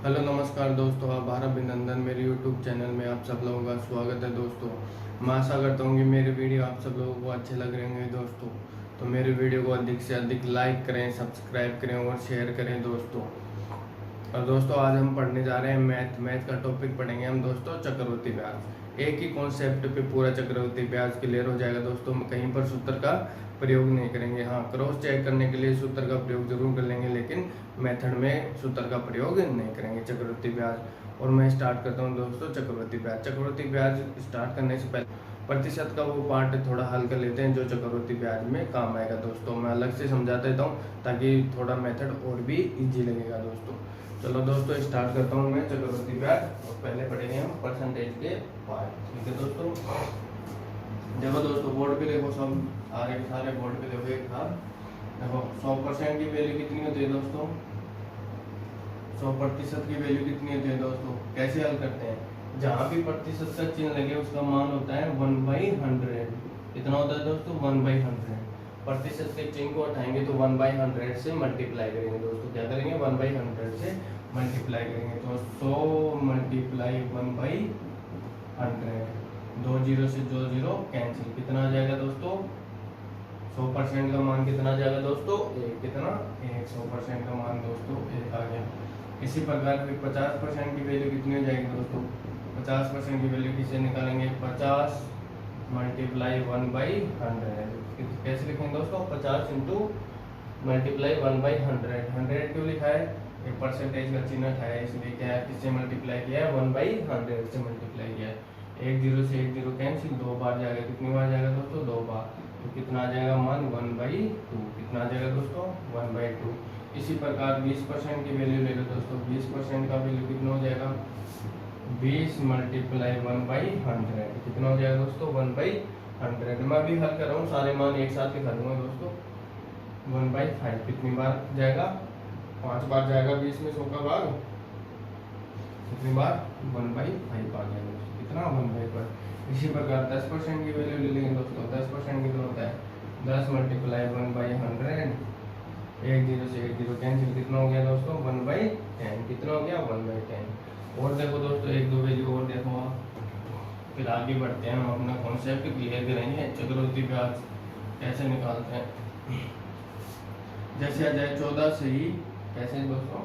Hello नमस्कार दोस्तों, आभार अभिनंदन। मेरे यूट्यूब चैनल में आप सब लोगों का स्वागत है दोस्तों। मैं आशा करता हूँ कि मेरे वीडियो आप सब लोगों को अच्छे लग रहे होंगे दोस्तों। तो मेरे वीडियो को अधिक से अधिक लाइक करें, सब्सक्राइब करें और शेयर करें दोस्तों। और दोस्तों आज हम पढ़ने जा रहे हैं मैथ का टॉपिक पढ़ेंगे हम दोस्तों, चक्रवृद्धि ब्याज। एक ही कॉन्सेप्ट पे पूरा चक्रवृद्धि ब्याज क्लियर हो जाएगा दोस्तों। कहीं पर सूत्र का प्रयोग नहीं करेंगे। हाँ, क्रॉस चेक करने के लिए सूत्र का प्रयोग जरूर कर लेंगे, लेकिन मेथड में सूत्र का प्रयोग नहीं करेंगे चक्रवृद्धि ब्याज। और मैं स्टार्ट करता हूँ दोस्तों चक्रवृद्धि ब्याज। चक्रवृद्धि ब्याज स्टार्ट करने से पहले प्रतिशत का वो पार्ट थोड़ा हल कर लेते हैं जो चक्रवृद्धि ब्याज में काम आएगा दोस्तों। मैं अलग से समझा देता हूँ ताकि थोड़ा मेथड और भी इजी लगेगा दोस्तों। चलो दोस्तों स्टार्ट करता हूँ मैं चक्रवृद्धि ब्याज। और पहले पढ़ेंगे हम परसेंटेज के पार्ट। ठीक है दोस्तों, देखो दोस्तों बोर्ड पे देखो, सब सारे बोर्ड पे देखो एक था। देखो 100% की वैल्यू कितनी होती है दोस्तों? 100% की वैल्यू कितनी होती है दोस्तों? कैसे हल करते हैं? जहाँ भी प्रतिशत का चिन्ह लगे उसका मान होता है 1/100। कितना होता है दोस्तों? 1/100। प्रतिशत के चिन्ह को हटाएंगे तो 1/100 से मल्टीप्लाई करेंगे दोस्तों। क्या करेंगे? 1/100 से मल्टीप्लाई करेंगे तो 100 मल्टीप्लाई 1/100। 2 जीरो से 2 जीरो कैंसिल। कितना आ जाएगा दोस्तों? 100% का मान कितना आ जाएगा दोस्तों? एक। कितना? 100% का मान दोस्तों 1 आ गया। इसी प्रकार फिर 50% की वैल्यू कितनी हो जाएगी दोस्तों? 50% की वैल्यू किसे निकालेंगे? 50 मल्टीप्लाई 1/100। कैसे लिखेंगे दोस्तों? 50 इंटू मल्टीप्लाई 1/100। 100 क्यों लिखा है? एक परसेंटेज का चिन्ह है, इसलिए क्या है, किससे मल्टीप्लाई किया है? 1/100 से मल्टीप्लाई किया है। 1 जीरो से 1 जीरो कैंसिल, 2 बार जाएगा। कितनी बार जाएगा दोस्तों? 2 बार। तो कितना आ जाएगा मान? 1/2। कितना आ जाएगा दोस्तों? 1/2। इसी प्रकार 20% की वैल्यू ले लो दोस्तों। 20% का वैल्यू कितना हो जाएगा? 20 मल्टीप्लाई 1/100। कितना हो जाएगा दोस्तों? 1/100। मैं भी हल कर रहा हूँ, सारे मान एक साथ लिखा दूंगा दोस्तों। 1/5 कितनी बार जाएगा? 5 बार जाएगा। 20 में 100 का भाग कितनी बार? 1/5 आ जाएगा। कितना? 1/5। इसी प्रकार 10% की वैल्यू ले लेंगे दोस्तों। 10% कितना होता है? 10 मल्टीप्लाई 1/100। 1 जीरो से 1 जीरो कैंसिल। कितना हो गया दोस्तों? 1/10। कितना हो गया? 1/10। और देखो दोस्तों एक दो वैल्यू और देखो आप, फिर आगे बढ़ते हैं। हम अपना कॉन्सेप्ट क्लियर करेंगे चक्रवृद्धि ब्याज कैसे निकालते हैं। जैसे आ जाए 14 से ही, कैसे दोस्तों?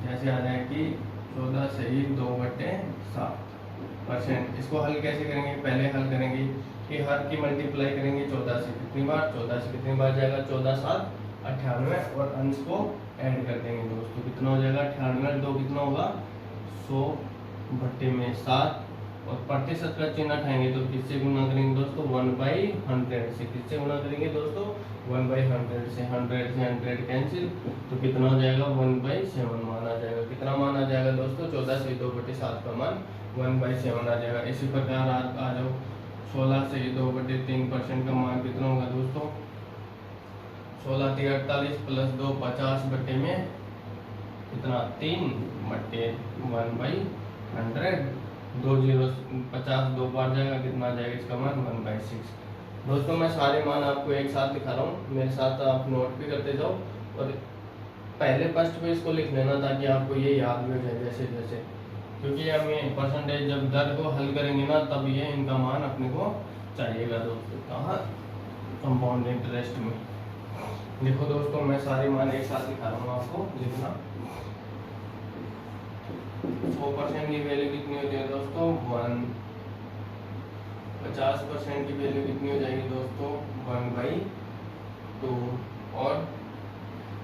जैसे आ जाए कि 14 से ही 2/7%। इसको हल कैसे करेंगे? पहले हल करेंगे कि हर की मल्टीप्लाई करेंगे 14 से। कितनी बार? 14 से कितनी बार जाएगा? 14 7 98 और अंश को ऐड कर देंगे दोस्तों। कितना हो जाएगा? 98। 2 कितना होगा? 100/7। और प्रतिशत का चिन्ह उठाएंगे तो किससे गुना करेंगे दोस्तों? 1/100 से। किससे गुना करेंगे दोस्तों? 1/100 से। 100 से 100 कैंसिल, तो कितना हो जाएगा? 1/7 मान आ जाएगा। कितना मान आ जाएगा दोस्तों? 14 से 2/7 का मान 1/7 आ जाएगा। इसी प्रकार आ जाओ 16 से 2/3% का मान कितना होगा दोस्तों? 16 3 48 प्लस 2 50 बटे में कितना? 3/1/100। 2 जीरो 50 2 बार जाएगा। कितना आ जाएगा इसका मान? 1/6। दोस्तों मैं सारे मान आपको एक साथ दिखा रहा हूँ, मेरे साथ आप नोट भी करते जाओ। और पहले फर्स्ट पे इसको लिख लेना ताकि आपको ये याद भी हो जाए जैसे जैसे, क्योंकि हमें परसेंटेज जब दर को हल करेंगे ना तब ये इनका मान अपने को चाहिएगा दोस्तों। कहाँ? कंपाउंड इंटरेस्ट में। देखो दोस्तों मैं सारे मान एक साथ दिखा रहा हूँ आपको, लिखना। 100% की वैल्यू कितनी होती है दोस्तों? 1। 50% की वैल्यू कितनी हो जाएगी दोस्तों? 1/2। और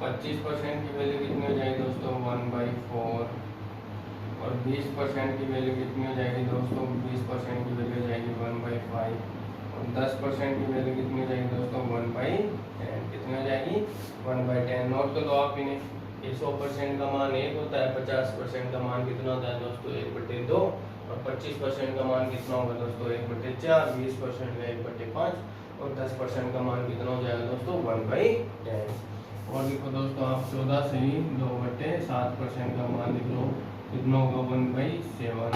25% की वैल्यू कितनी हो जाएगी दोस्तों? 1/4। और 20% की वैल्यू कितनी हो जाएगी दोस्तों? 20% की वैल्यू हो जाएगी 1/5। और 10% की वैल्यू कितनी हो जाएगी दोस्तों? 1/10। कितनी हो जाएगी? 1/10। नोट कर लो आप इन्हें। 100% का मान 1 होता है। 50% का मान कितना होता है दोस्तों? 1/2। और 25% का मान कितना होगा दोस्तों? 1/4। 20% का 1/5। और 10% का मान कितना हो जाएगा दोस्तों? 1/10। और लिखो दोस्तों आप 14 से ही 2/7% का मान लिख लो। कितना होगा? 1/7।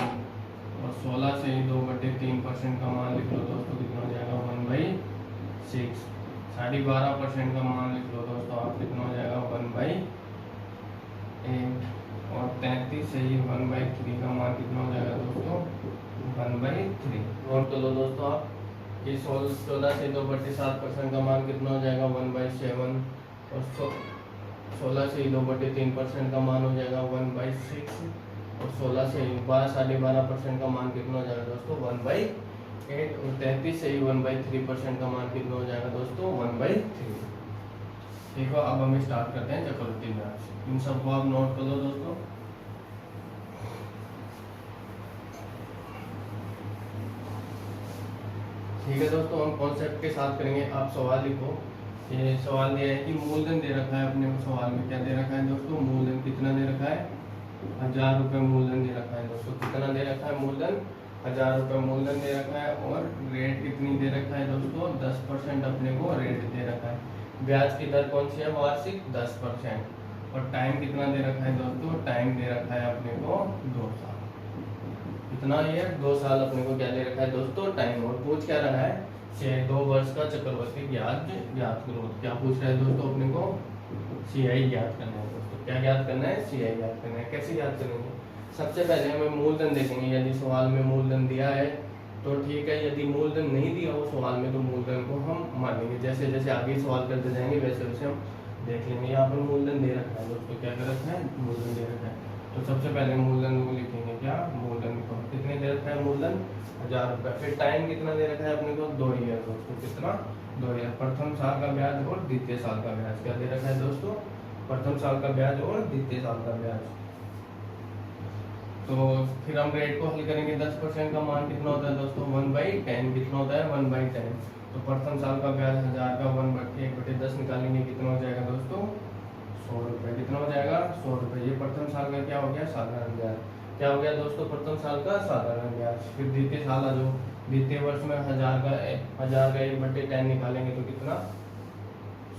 और 16 से ही 2/3% का मान लिख लो दोस्तों। कितना हो जाएगा? 1/6। 12.5% का मान लिख लो दोस्तों आप। कितना हो जाएगा? 1/8। और 33 सही 1/3 का मान कितना हो जाएगा दोस्तों 1/3। नोट कर लो दोस्तों आप कि 16 से 2/7% का मान कितना हो जाएगा 1/7 और 16 से 2/3% का मान हो जाएगा 1/6 और 16 से 12.5% का मान कितना हो जाएगा दोस्तों 1/8 और 33 से 1/3% का मान कितना हो जाएगा दोस्तों 1/3। ठीक है, अब हम स्टार्ट करते हैं चक्रवृद्धि ब्याज। इन सबको आप नोट कर लो दोस्तों। ठीक है दोस्तों, हम कॉन्सेप्ट के साथ करेंगे। आप सवाल लिखो। ये सवाल दिया है कि मूलधन दे रखा है अपने को। सवाल में क्या दे रखा है दोस्तों, मूलधन कितना दे रखा है 1000 रुपये मूलधन दे रखा है दोस्तों। कितना दे रखा है मूलधन 1000 रुपये मूलधन दे रखा है और रेट कितनी दे रखा है दोस्तों 10% अपने को रेट दे रखा है। ब्याज की दर कौन सी है वार्षिक 10% और टाइम कितना दे रखा है दोस्तों, टाइम दे रखा है अपने को 2 साल। कितना ये 2 साल अपने को क्या दे रखा है दोस्तों टाइम। और पूछ क्या रहा है 2 वर्ष का चक्रवृद्धि ब्याज ज्ञात करो। क्या पूछ रहा है दोस्तों अपने को सीआई ज्ञात करना है दोस्तों। क्या ज्ञात करना है सीआई ज्ञात करना है। कैसे ज्ञात करेंगे, सबसे पहले हमें मूलधन देखेंगे। यदि सवाल में मूलधन दिया है तो ठीक है, यदि मूलधन नहीं दिया हो सवाल में तो मूलधन को हम मानेंगे। जैसे जैसे आगे सवाल करते जाएंगे वैसे वैसे हम देख लेंगे। यहाँ पर मूलधन दे रखा है दोस्तों, क्या कर रखा है मूलधन दे रखा है। तो सबसे पहले मूलधन को लिखेंगे, क्या मूलधन को कितने दे रखा है मूलधन 1000 रुपये। फिर टाइम कितना दे रखा है अपने को 2 ईयर दोस्तों। कितना 2 ईयर। प्रथम साल का ब्याज और द्वितीय साल का ब्याज क्या दे रखा है दोस्तों, प्रथम साल का ब्याज और द्वितीय साल का ब्याज। तो फिर हम रेट को हल करेंगे। 10% का मान कितना होता है दोस्तों 1/10। कितना होता है 1/10। तो प्रथम साल का ब्याज 1000 का 1/10 निकालेंगे कितना हो जाएगा दोस्तों 100 रुपये। कितना हो जाएगा 100 रुपये। ये प्रथम साल का क्या हो गया साधारण ब्याज। क्या हो गया दोस्तों प्रथम साल का साधारण ब्याज। फिर द्वितीय साल आ जाओ, द्वितीय वर्ष में 1000 का 1/10 निकालेंगे तो कितना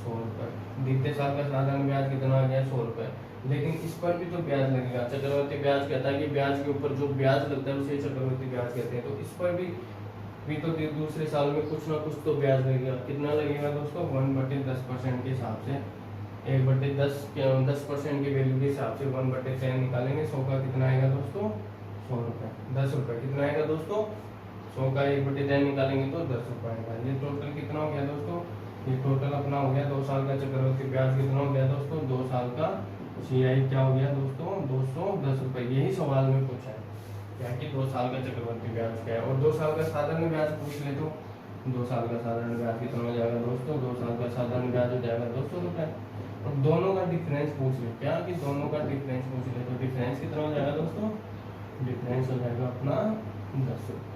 100 रुपये। द्वितीय साल का साधारण ब्याज कितना आ गया 100 रुपये। लेकिन इस पर भी तो ब्याज लगेगा। चक्रवर्ती ब्याज कहता है कि ब्याज के ऊपर जो ब्याज लगता है उसे चक्रवर्ती ब्याज कहते हैं। तो इस पर भी तो दूसरे साल में कुछ ना कुछ तो ब्याज लगेगा। कितना लगेगा दोस्तों 1/10% के हिसाब से 1/10% की वैल्यू के हिसाब से 1/10 निकालेंगे। 100 का कितना आएगा दोस्तों 100 रुपये 10 रुपये। कितना आएगा दोस्तों 100 का 1/10 निकालेंगे तो 10 रुपये आएगा। ये टोटल कितना हो गया दोस्तों, ये टोटल अपना हो गया 2 साल का चक्रवर्ती ब्याज। कितना हो गया दोस्तों 2 साल का सीआई क्या हो गया दोस्तों 210 रुपये। यही सवाल में पूछा है क्या कि 2 साल का चक्रवर्ती ब्याज क्या है। और 2 साल का साधारण ब्याज पूछ ले तो 2 साल का साधारण ब्याज कितना हो जाएगा दोस्तों 2 साल का साधारण ब्याज हो जाएगा 200 रुपये। और दोनों का डिफरेंस पूछ ले, क्या कि दोनों का डिफरेंस पूछ ले तो डिफरेंस कितना हो जाएगा दोस्तों, डिफरेंस हो जाएगा अपना 10 रुपये।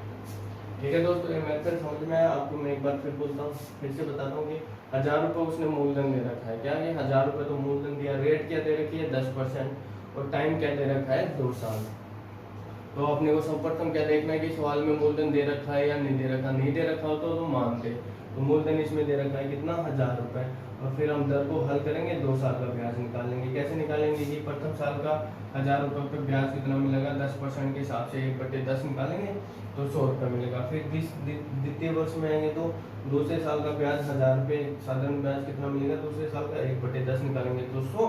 ठीक है दोस्तों, ये मेथड समझ में आया आपको। मैं एक बार फिर बोलता हूँ, फिर से बताता हूँ कि 1000 रुपये उसने मूलधन दे रखा है। क्या ये 1000 रुपये तो मूलधन दिया। रेट क्या दे रखी है 10% और टाइम क्या दे रखा है 2 साल। तो अपने को सर्वप्रथम क्या देखना है कि सवाल में मूलधन दे रखा है या नहीं दे रखा। नहीं दे रखा हो तो मानते। तो मूलधन इसमें दे रखा है कितना 1000 रुपये। और फिर हम दर को हल करेंगे 2 साल का ब्याज निकालेंगे। कैसे निकालेंगे, ये प्रथम साल का 1000 रुपये पे ब्याज कितना मिलेगा 10% के हिसाब से 1/10 निकालेंगे तो 100 रुपये मिलेगा। फिर द्वितीय वर्ष में आएंगे तो दूसरे साल का ब्याज 1000 रुपये साधारण ब्याज कितना मिलेगा दूसरे साल का 1/10 निकालेंगे तो 100।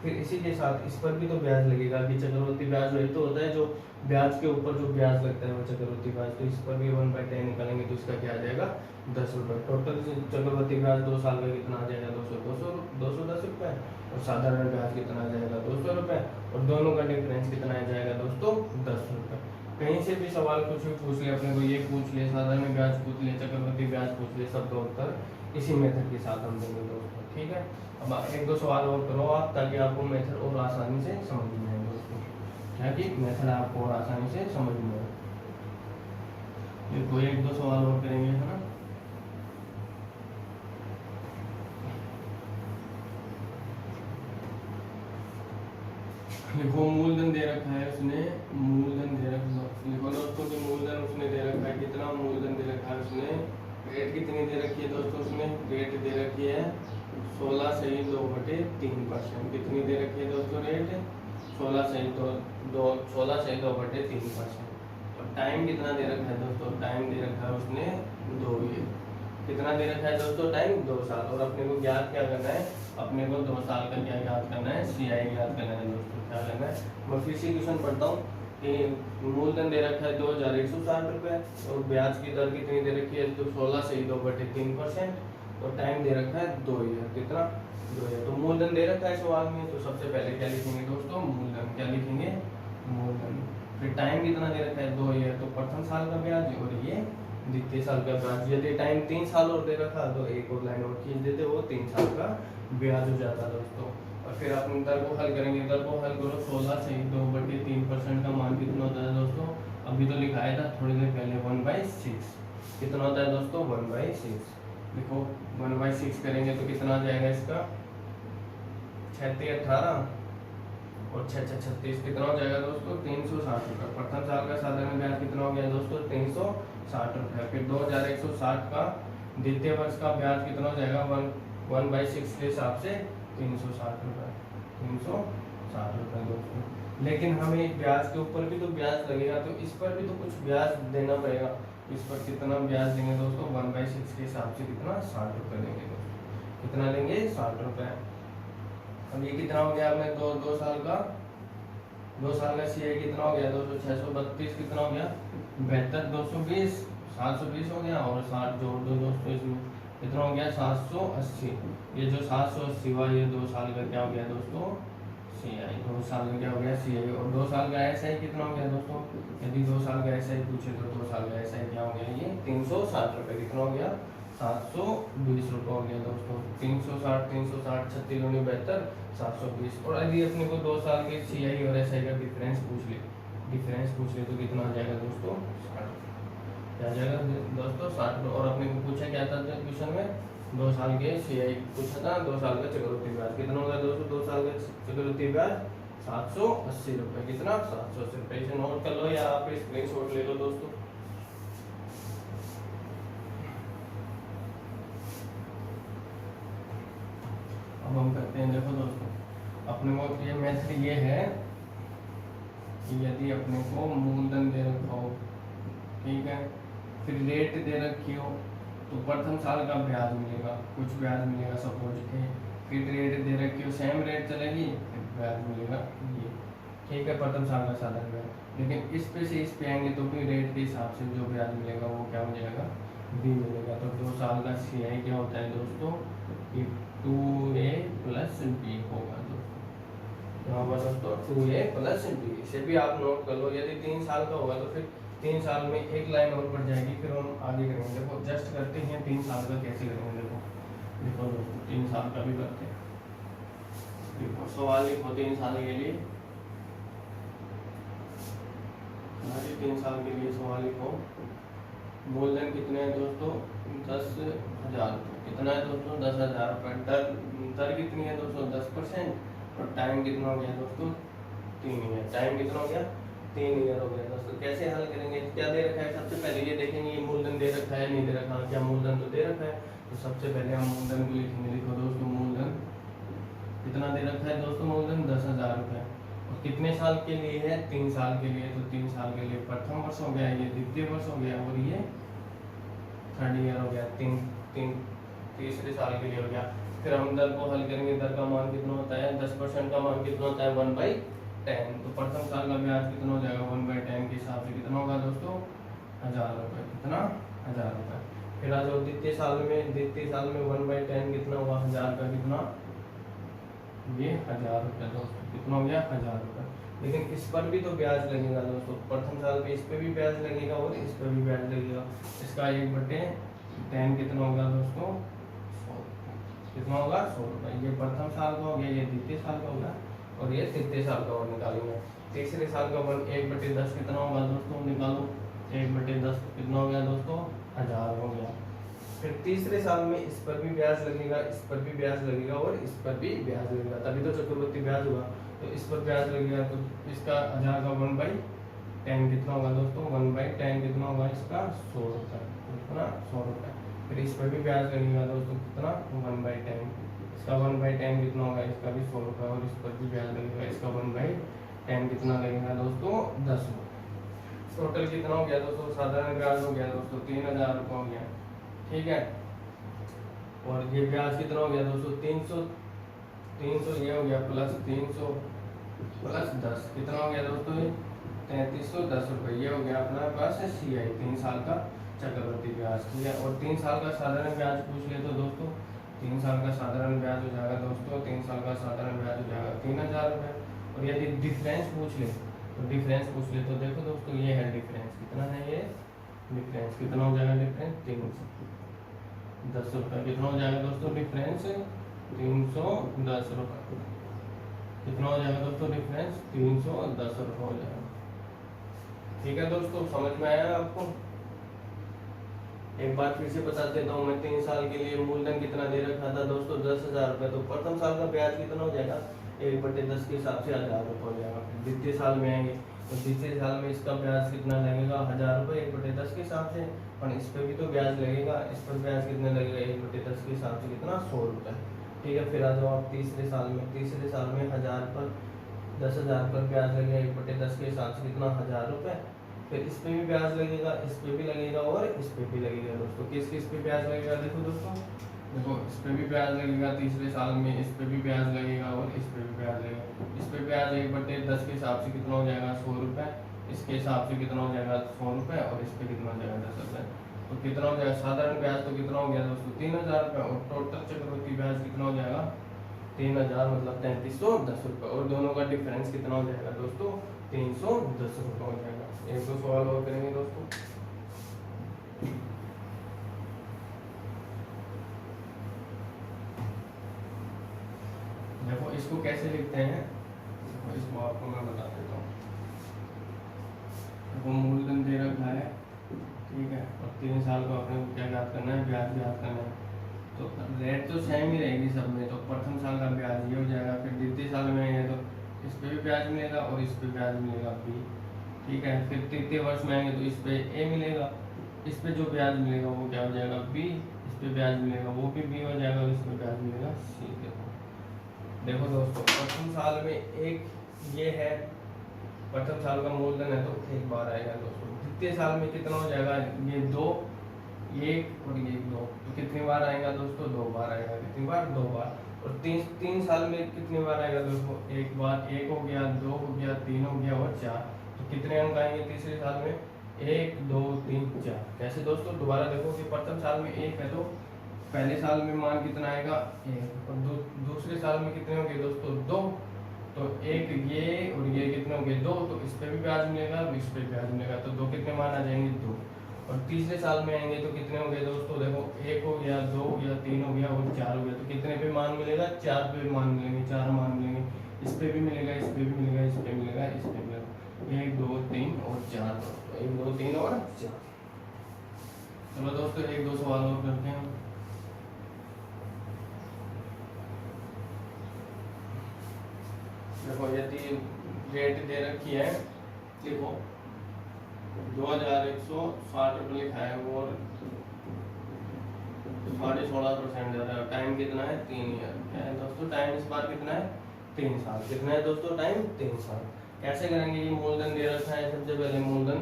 फिर इसी के साथ इस पर भी तो ब्याज लगेगा कि चक्रवर्ती ब्याज वही तो होता है जो ब्याज के ऊपर जो ब्याज लगता है वो चक्रवर्ती ब्याज। तो इस पर भी 1/10 निकालेंगे तो इसका क्या आ जाएगा 10 रुपये। टोटल चक्रवर्ती ब्याज 2 साल का कितना आ जाएगा 210 रुपये और साधारण ब्याज कितना आ जाएगा 200 रुपये। और दोनों का डिफरेंस कितना आ जाएगा दोस्तों 10 रुपये। कहीं से भी सवाल कुछ भी पूछ ले, अपने को ये पूछ ले, साधारण ब्याज पूछ ले, चक्रवर्ती ब्याज पूछ ले, सबका उत्तर इसी मेथड के साथ हम देंगे दोस्तों। ठीक है, अब 1-2 सवाल और करो आप ताकि आपको मेथड और आसानी से समझ में आए दोस्तों। क्या कि मेथड आपको और आसानी से समझ में आए। ये कोई 1-2 सवाल और करेंगे है ना। लिखो मूलधन दे रखा है उसने, मूलधन दे रखा लिखो दोस्तों कि मूलधन उसने दे रखा है। कितना मूलधन दे रखा है उसने। रेट कितनी दे रखी है दोस्तों उसने, रेट दे रखी है 16 सही 2/3%। कितनी दे रखी है दोस्तों रेट 16 सही 2/3%। और टाइम कितना दे रखा है दोस्तों, टाइम दे रखा है उसने 2 ईयर। कितना दे रखा है दोस्तों टाइम 2 साल। और अपने को ज्ञात क्या करना है, अपने को 2 साल का क्या ज्ञात करना है सीआई ज्ञात करना है दोस्तों। क्या करना है, मैं फिर से सी क्वेश्चन पढ़ता हूँ कि मूलधन दे रखा है 2160 रुपये और ब्याज की दर कितनी दे रखी है, तो 16 से 2/3% और टाइम दे रखा है 2 ईयर। कितना, 2 ईयर। तो मूलधन दे रखा है सवाल में, तो सबसे पहले क्या लिखेंगे दोस्तों, मूलधन। क्या लिखेंगे, मूलधन। फिर टाइम कितना दे रखा है, 2 ईयर, तो प्रथम साल का ब्याज और ये द्वितीय साल का ब्याज। यदि टाइम 3 साल और दे रखा तो एक और लाइन और खींच देते, वो 3 साल का ब्याज हो जाता दोस्तों। और फिर आप दर को हल करेंगे, दर को हल करो, 16 से 2/3% का मान कितना होता है दोस्तों, अभी तो लिखाया था थोड़ी देर पहले, 1/6। कितना होता है दोस्तों, 1/6। देखो 1/6 करेंगे तो कितना आ जाएगा इसका, 36 18 और 6 6 36, कितना हो जाएगा दोस्तों, 360 रुपये। प्रथम साल का साधारण ब्याज कितना हो गया दोस्तों, 360 रुपये। फिर 2160 का द्वितीय वर्ष का ब्याज कितना हो जाएगा, 1/6 के हिसाब से 360 रुपये, 360 रुपये दोस्तों। लेकिन हमें ब्याज के ऊपर भी तो ब्याज लगेगा, तो इस पर भी तो कुछ ब्याज देना पड़ेगा। इस पर कितना ब्याज देंगे दोस्तों, 1/6 के हिसाब से कितना, 60 रुपये देंगे दोस्तों। कितना देंगे, 60 रुपये। अब ये कितना हो गया, हमें दो साल का, 2 साल का CI कितना हो गया दोस्तों, 632, कितना हो गया 72, 220, 720 हो गया, और 60 जोड़ दो दोस्तों इसमें, कितना हो गया 780। ये जो 780 हुआ, ये 2 साल का क्या हो गया दोस्तों, CI। 2 साल का क्या हो गया, CI। और 2 साल का SI कितना हो गया दोस्तों, यदि 2 साल का SI पूछे तो 2 साल का SI क्या हो गया, ये 360 रुपये। कितना हो गया, 720 रुपये हो गया दोस्तों। 360 360 36 दूनी 72, 720। और यदि अपने को 2 साल के CI और SI का डिफरेंस पूछ ले तो कितना आ जाएगा दोस्तों, 60। क्या जाएगा दोस्तों, 60। और अपने को पूछा क्या था क्वेश्चन में, 2 साल के CI पूछा था, 2 साल का चक्रवृद्धि ब्याज कितना होगा दोस्तों, 2 साल का चक्रवृद्धि ब्याज 780 रुपये। कितना, 780 रुपये। इसे नोट कर लो या आप स्क्रीनशॉट ले लो दोस्तों। अब हम करते हैं, देखो दोस्तों, अपने को ये मेथड ये है कि यदि अपने को मूलधन दे रखा हो, ठीक है, फिर रेट दे रखी हो, तो प्रथम साल का ब्याज मिलेगा, कुछ ब्याज मिलेगा सपोज के। फिर रेट दे रखी हो, सेम रेट चलेगी, फिर ब्याज मिलेगा ये, ठीक है, प्रथम साल का साधारण ब्याज। लेकिन इस पे से इस पे आएंगे तो फिर रेट के हिसाब से जो ब्याज मिलेगा वो क्या हो जाएगा, B मिलेगा। तो 2 साल का CI क्या होता है दोस्तों, कि 2A + B होगा दोस्तों। यहाँ पर दोस्तों 2A + B, इसे भी आप नोट कर लो। यदि 3 साल का होगा तो फिर 3 साल में एक लाइन और बढ़ जाएगी, फिर हम आगे करेंगे। देखो जस्ट करते हैं 3 साल का कैसे करेंगे, देखो दोस्तों 3 साल का भी करते हैं। देखो सवाल लिखो 3 साल के लिए, 3 साल के लिए सवाल लिखो। मूलधन कितने हैं दोस्तों, 10,000 रुपये। कितना है दोस्तों, 10,000 रुपये। दर कितनी है दोस्तों, 10%। और टाइम कितना हो गया दोस्तों, 3 ईयर। टाइम कितना हो गया, 3 ईयर हो गया दोस्तों। कैसे हल करेंगे, क्या दे रखा है, सबसे पहले ये देखेंगे ये मूलधन दे रखा है नहीं दे रखा। क्या मूलधन तो दे रखा है, तो सबसे पहले हम मूलधन को लिखेंगे। लिखो दोस्तों, मूलधन कितना दे रखा है दोस्तों, मूलधन 10,000 रुपये। और कितने साल के लिए है, 3 साल के लिए। तो 3 साल के लिए प्रथम वर्ष हो गया, ये द्वितीय वर्ष हो गया, और ये 3rd ईयर हो गया, तीसरे साल के लिए हो गया। फिर हम दर को हल करेंगे, दर का मान कितना होता है, 10% का मान कितना होता है, 1/10। तो प्रथम साल का ब्याज कितना हो जाएगा, 1/10 के हिसाब से कितना होगा दोस्तों, 1000 रुपये। कितना, 1000 रुपये। फिर आ जाओ द्वितीय साल में 1/10 कितना हुआ, 1000 का कितना, ये 1000 रुपये दोस्तों। कितना हो गया, 1000 रुपये। लेकिन इस पर भी तो ब्याज लगेगा दोस्तों, प्रथम साल में इस पे भी ब्याज लगेगा और इस पर भी ब्याज लगेगा। इसका 1/10 कितना होगा दोस्तों, 100। कितना होगा, 100 रुपये। ये प्रथम साल का हो गया, ये द्वितीय साल का होगा, और ये तृतीय साल का और निकालेंगे। तीसरे साल का 1/10 कितना होगा दोस्तों, निकालो। 1/10 कितना हो गया दोस्तों, 1000 हो गया। फिर तीसरे साल में इस पर भी ब्याज लगेगा, इस पर भी ब्याज लगेगा, और इस पर भी ब्याज लगेगा, तभी तो चक्रवृद्धि ब्याज हुआ। तो इस पर ब्याज लगेगा, तो इसका 1000 का 1/10 कितना होगा दोस्तों, 1/10 कितना होगा इसका, 100 रुपये। कितना, 100 रुपये। फिर इस पर भी ब्याज लगेगा दोस्तों, कितना, 1/10। इसका 1/10 कितना होगा, इसका भी 100 रुपये। और इस पर भी ब्याज लगेगा, इसका 1/10 कितना लगेगा दोस्तों, 10 रुपये। टोटल कितना हो गया दोस्तों, साधारण ब्याज हो गया दोस्तों 3000 रुपये हो गया, ठीक है। और ये ब्याज कितना हो गया दोस्तों, 300 ये हो गया, प्लस 300 प्लस 10 कितना हो गया दोस्तों ये 3310 रुपये। ये हो गया अपना पास CI 3 साल का चक्रवृद्धि ब्याज। ठीक है, और 3 साल का साधारण ब्याज पूछ ले तो दोस्तों 3 साल का साधारण ब्याज हो जाएगा दोस्तों, 3 साल का साधारण ब्याज हो जाएगा 3000 रुपये। और यदि डिफरेंस पूछ ले तो डिफरेंस पूछ ले तो देखो दोस्तों ये है डिफरेंस, कितना है ये डिफरेंस, कितना हो जाएगा डिफरेंस 310 रुपये। कितना हो जाएगा दोस्तों डिफरेंस 310 रुपये। कितना हो जाएगा दोस्तों डिफरेंस 310 रुपये हो जाएगा। ठीक है दोस्तों, समझ में आया आपको? एक बार फिर से बता देता हूँ मैं, 3 साल के लिए मूलधन कितना दे रखा था दोस्तों 10,000 रुपये। तो प्रथम साल का ब्याज कितना हो जाएगा 1/10 के हिसाब से 1000 रुपये हो जाएगा। द्वितीय साल में आएंगे तो द्वितीय साल में इसका ब्याज कितना लगेगा 1000 रुपये 1/10 के हिसाब से। और इस पर भी तो ब्याज लगेगा, इस पर ब्याज कितना लगेगा 1/10 के हिसाब से कितना 100 रुपये। ठीक है, फिर आ जाओ आप तीसरे साल में। तीसरे साल में 1000 पर 10,000 पर ब्याज लगेगा 1/10 के हिसाब से कितना 1000 रुपये। फिर इस पे भी ब्याज लगेगा, इस पे भी लगेगा और इस पे भी लगेगा दोस्तों। किस पे ब्याज लगेगा देखो दोस्तों, देखो इस पे भी ब्याज लगेगा तीसरे साल में, इस पे भी ब्याज लगेगा और इस पे भी ब्याज लगेगा। इस पे ब्याज 1/10 के हिसाब से कितना हो जाएगा 100 रुपये, इसके हिसाब से कितना हो जाएगा 100 रुपये और इस पे कितना हो जाएगा 10 रुपये। तो कितना हो जाएगा साधारण ब्याज तो कितना हो गया दोस्तों 3000 रुपये। और टोटल चक्रवृद्धि ब्याज कितना हो जाएगा 3000 मतलब 3310 रुपये। और दोनों का डिफरेंस कितना हो जाएगा दोस्तों 310 रुपये हो जाएगा। एक दो सवाल और करेंगे दोस्तों। देखो इसको कैसे लिखते हैं, इसको आपको मैं बता देता हूँ। देखो मूलधन दे रखा है, ठीक है, और 3 साल का अपने को क्या ज्ञात करना है, ब्याज ज्ञात करना है। तो रेट तो सेम ही रहेगी सब में। तो प्रथम साल का ब्याज ये हो जाएगा। फिर द्वितीय साल में आएंगे तो इस पे भी ब्याज मिलेगा और इस पे ब्याज मिलेगा B। ठीक है, फिर तृतीय वर्ष में आएंगे तो इस पे A मिलेगा, इस पे जो ब्याज मिलेगा वो क्या हो जाएगा B, इस पे ब्याज मिलेगा वो भी B हो जाएगा और इस पे ब्याज मिलेगा C। देखो दोस्तों प्रथम साल में एक ये है, प्रथम साल का मूलधन है तो एक बार आएगा दोस्तों। द्वितीय साल में कितना हो जाएगा ये 2, 1 और ये 2, तो कितनी बार आएगा दोस्तों 2 बार आएगा। कितनी बार 2 बार। और 3 साल में कितनी बार आएगा दोस्तों 1 बार। 1 हो गया, 2 हो गया, 3 हो गया और 4। तो कितने अंक आएंगे तीसरे साल में 1 2 3 4। कैसे दोस्तों दोबारा देखो कि प्रथम साल में 1 है तो पहले साल में मान कितना आएगा 1 और दूसरे साल में कितने होंगे दोस्तों 2। तो 1 ये और ये कितने होंगे 2, तो इस पे भी ब्याज मिलेगा और इस पे ब्याज मिलेगा। तो 2 कितने मान आ जाएंगे 2। और तीसरे साल में आएंगे तो कितने होंगे दोस्तों, देखो 1 हो गया, 2 हो गया, 3 हो गया और 4 हो गया। तो कितने पे मान मिलेगा 4 पे मान मिलेंगे, 4 मान मिलेंगे। इस पे भी मिलेगा, इस पे भी मिलेगा, इस पे मिलेगा, इस पे मिलेगा। 1 2 3 और 4 दोस्तों, 1 2 3 और 4। चलो दोस्तों एक दो सवाल और करते हैं। देखो यदि रेट दे रखी है, देखो 2160 रुपये लिखा है और 16.5% दे रहा है। टाइम कितना है 3 ईयर। क्या है दोस्तों टाइम इस बार कितना है 3 साल। कितना है दोस्तों टाइम 3 साल। कैसे करेंगे, ये मूलधन दे रखा है, सबसे पहले मूलधन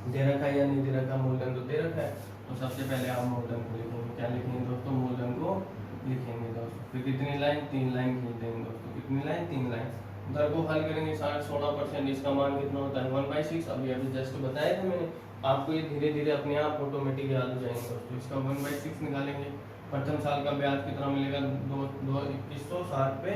दे रखा है या नहीं दे रखा, मूलधन तो दे रखा है। तो सबसे पहले आप मूलधन को लिखेंगे। क्या लिखेंगे दोस्तों, मूलधन को लिखेंगे दोस्तों। फिर कितनी लाइन 3 लाइन खींच देंगे दोस्तों। कितनी लाइन 3 लाइन। उधर को हल करेंगे 16%, इसका मान कितना होता है 1/6। अभी अभी जस्ट बताया था मैंने आपको, ये धीरे धीरे अपने आप ऑटोमेटिक याद हो जाएंगे दोस्तों। इसका 1/6 निकालेंगे। प्रथम साल का ब्याज कितना मिलेगा 2160 पे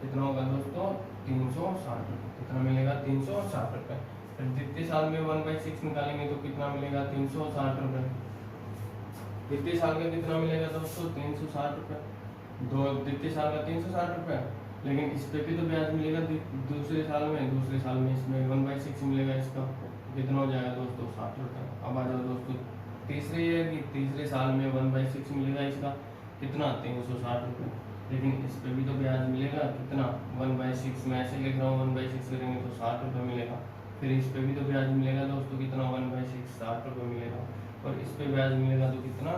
कितना होगा दोस्तों 360 रुपये। कितना मिलेगा 360 रुपये। फिर द्वितीय साल में 1/6 निकालेंगे तो कितना मिलेगा 360 रुपये। द्वितीय साल का कितना मिलेगा दोस्तों 360 रुपये। द्वितीय साल का 360 रुपये। लेकिन इस पे भी तो ब्याज मिलेगा दूसरे साल में। दूसरे साल में इसमें 1/6 मिलेगा इसका, कितना हो जाएगा दोस्तों 60 रुपये। अब आ जाओ दोस्तों तीसरे ईयर की, तीसरे साल में 1/6 मिलेगा इसका, कितना 360 रुपये। लेकिन इस पे भी तो ब्याज मिलेगा कितना 1/6। मैं ऐसे लिख रहा हूँ 1/6 करेंगे तो 60 रुपये मिलेगा। फिर इस पे भी तो ब्याज मिलेगा दोस्तों कितना 1/6 60 रुपये मिलेगा। और इस पे ब्याज मिलेगा तो कितना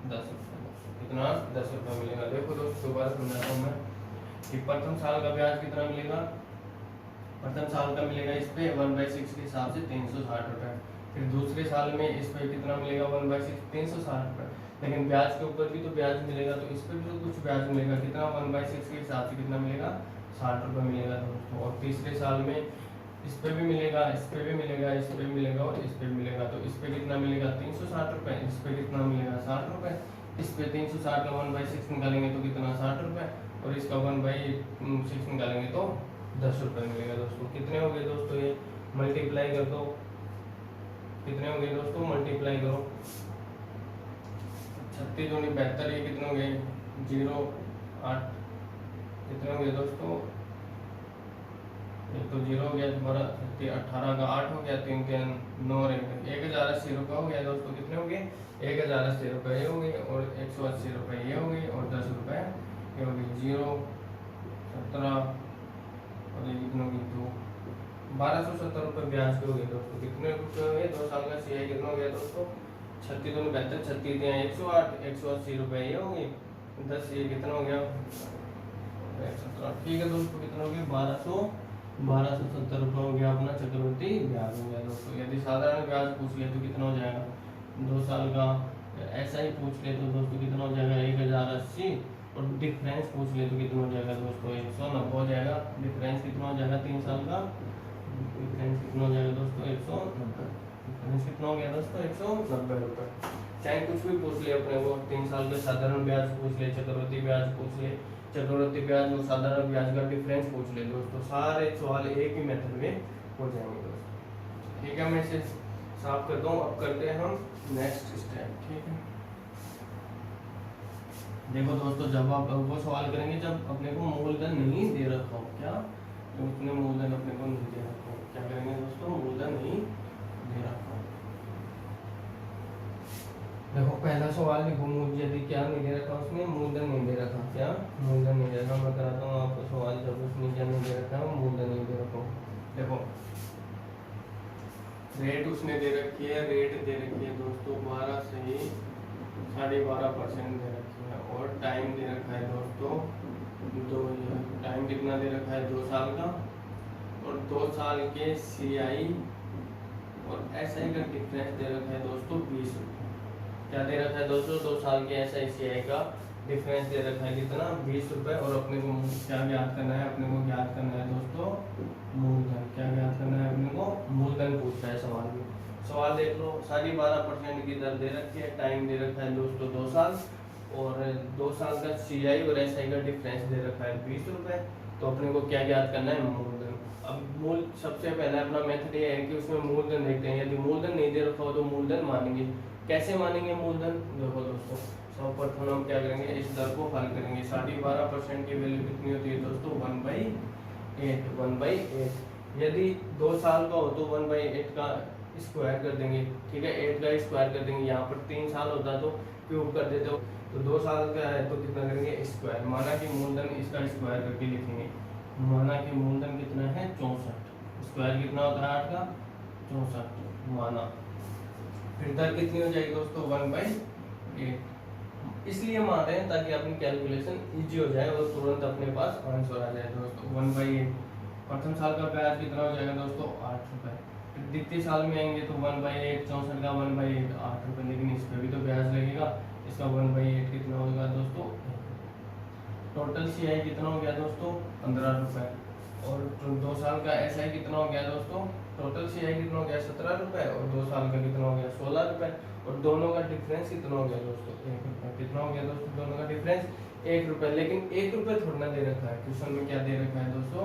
10 रुपये। कितना 10 रुपये मिलेगा। देखो दोस्तों दोबारा समझाता हूँ मैं कि प्रथम साल का ब्याज कितना मिलेगा, प्रथम साल का मिलेगा इस पे 1/6 के हिसाब से 360 रुपये। फिर दूसरे साल में इस पे कितना मिलेगा 1/6 360 रुपये। लेकिन ब्याज के ऊपर भी तो ब्याज मिलेगा तो इस पे भी तो कुछ ब्याज मिलेगा, कितना 1/6 के हिसाब से कितना मिलेगा 60 रुपये मिलेगा दोस्तों। और तीसरे साल में इस पे भी मिलेगा, इस पे भी मिलेगा, इस पे भी मिलेगा और इस पे भी मिलेगा। तो इस पे कितना मिलेगा 360 रुपये, इस पे कितना मिलेगा 60 रुपये। इस पे 360 का 1/6 निकालेंगे तो कितना 60 रुपये, और इसका 1/6 निकालेंगे तो 10 रुपये मिलेगा दोस्तों। कितने हो गए दोस्तों, ये मल्टीप्लाई कर दो, कितने हो गए दोस्तों, मल्टीप्लाई करो। 36 दूनी 72, ये कितने हो गए 0 8, कितने हो गए दोस्तों, एक तो 0 हो गया तुम्हारा, 18 का 8 हो गया, 3 3 9 1080 रुपये हो गया दोस्तों। कितने हो गए 1080 रुपये ये हो गए, और 180 रुपये ये हो गए, और 10 रुपये ये हो गए। 0 17 और ये कितने हो गए 2, 1270 रुपये ब्याज के हो गए दोस्तों। कितने रुपये हो गए 2 साल का CI कितना हो गया दोस्तों, 36 दूनी 72, 36 दिया 108, 180 रुपये ये हो गए, 10 ये कितना हो गया 17। ठीक है दोस्तों, कितना हो गया 1270 रुपये हो गया अपना चक्रवृद्धि ब्याज हो गया दोस्तों। यदि साधारण ब्याज पूछ ले तो कितना हो जाएगा 2 साल का, ऐसा ही पूछ ले तो दोस्तों कितना हो जाएगा 1080, और डिफरेंस पूछ ले तो कितना हो जाएगा दोस्तों 190 हो जाएगा। डिफरेंस कितना हो जाएगा 3 साल का, डिफरेंस कितना हो जाएगा दोस्तों 190, डिफरेंस कितना हो गया दोस्तों 190 रुपये। चाहे कुछ भी पूछ ले अपने को, 3 साल के साधारण ब्याज पूछ ले, चक्रवृद्धि ब्याज पूछ ले, चक्रवृद्धि ब्याज और साधारण ब्याज का डिफरेंस पूछ ले दोस्तों, सारे सवाल एक ही मेथड में हो जाएंगे दोस्तों। ठीक है, मैं इसे साफ कर दूं। अब करते हैं हम नेक्स्ट स्टेप। ठीक है, देखो दोस्तों, जब आप वो सवाल करेंगे जब अपने को मूलधन नहीं दे रखा हो, क्या तो उसने मूलधन अपने को नहीं दे रखा हो, क्या करेंगे दोस्तों, मूलधन नहीं दे रखा हो। देखो पहला सवाल लिखो, यदि क्या नहीं दे रखा उसने, मूलधन नहीं दे रखा, क्या मूलधन नहीं दे रखा। मैं कराता हूँ आपको सवाल, जब उसने क्या नहीं दे रखा है, मूलधन नहीं दे रखा। देखो रेट उसने दे रखी है, रेट दे रखी है दोस्तों 12 से ही 12.5% दे रखी है, और टाइम दे रखा है दोस्तों 2, टाइम कितना दे रखा है 2 साल का, और 2 साल के CI और SI का डिफरेंस दे रखा है दोस्तों 20 रुपये। क्या दे रखा है दोस्तों, 2 साल के SI का डिफरेंस दे रखा है कितना 20 रुपये, और अपने को क्या ज्ञात करना है, अपने को ज्ञात करना है दोस्तों मूलधन। क्या ज्ञात करना है अपने को, मूलधन पूछता है सवाल में। सवाल देख लो, 12.5% की दर दे रखी है, टाइम दे रखा है दोस्तों 2 साल, और 2 साल का CI और SI का डिफरेंस दे रखा है 20 रुपये। तो अपने को क्या ज्ञात करना है, मूलधन। अब मूल सबसे पहले अपना मेथड ये है कि उसमें मूलधन देखते हैं। यदि मूलधन नहीं दे रखा हो तो मूलधन मानेंगे। कैसे मानेंगे मूलधन, देखो दोस्तों, सर्वप्रथम हम क्या करेंगे, इस दर को हल करेंगे। 12.5% की वैल्यू कितनी होती है दोस्तों 1/8। यदि 2 साल का हो तो 1/8 का स्क्वायर कर देंगे। ठीक है, 8 का स्क्वायर कर देंगे। यहाँ पर 3 साल होता तो क्यूब कर देते हो, तो 2 साल का है तो कितना करेंगे स्क्वायर। माना कि मूलधन इसका स्क्वायर करके लिखेंगे। माना कि मूलधन कितना है 64, स्क्वायर कितना होता है 8 का 64 माना। फिर दर कितनी हो जाएगी दोस्तों 1/8। इसलिए मान रहे हैं ताकि अपनी कैलकुलेशन इजी हो जाए और तुरंत अपने पास आंसर आ जाए दोस्तों। 1/8 प्रथम साल का ब्याज कितना हो जाएगा दोस्तों 8 रुपये। फिर द्वितीय साल में आएंगे तो 1/8 64 का 1/8 8 रुपये, लेकिन इस पर भी तो ब्याज लगेगा। इसका 1/8 कितना होगा दोस्तों, टोटल CI कितना हो गया दोस्तों 15 रुपये, और 2 साल का SI कितना हो गया दोस्तों, टोटल CI कितना हो गया 17 रुपये, और 2 साल का कितना हो गया 16 रुपये, और दोनों का डिफरेंस कितना हो गया दोस्तों 1 रुपये। कितना हो गया दोस्तों दोनों का डिफरेंस 1 रुपये। लेकिन 1 रुपये थोड़ा ना दे रखा है, क्वेश्चन में क्या दे रखा है दोस्तों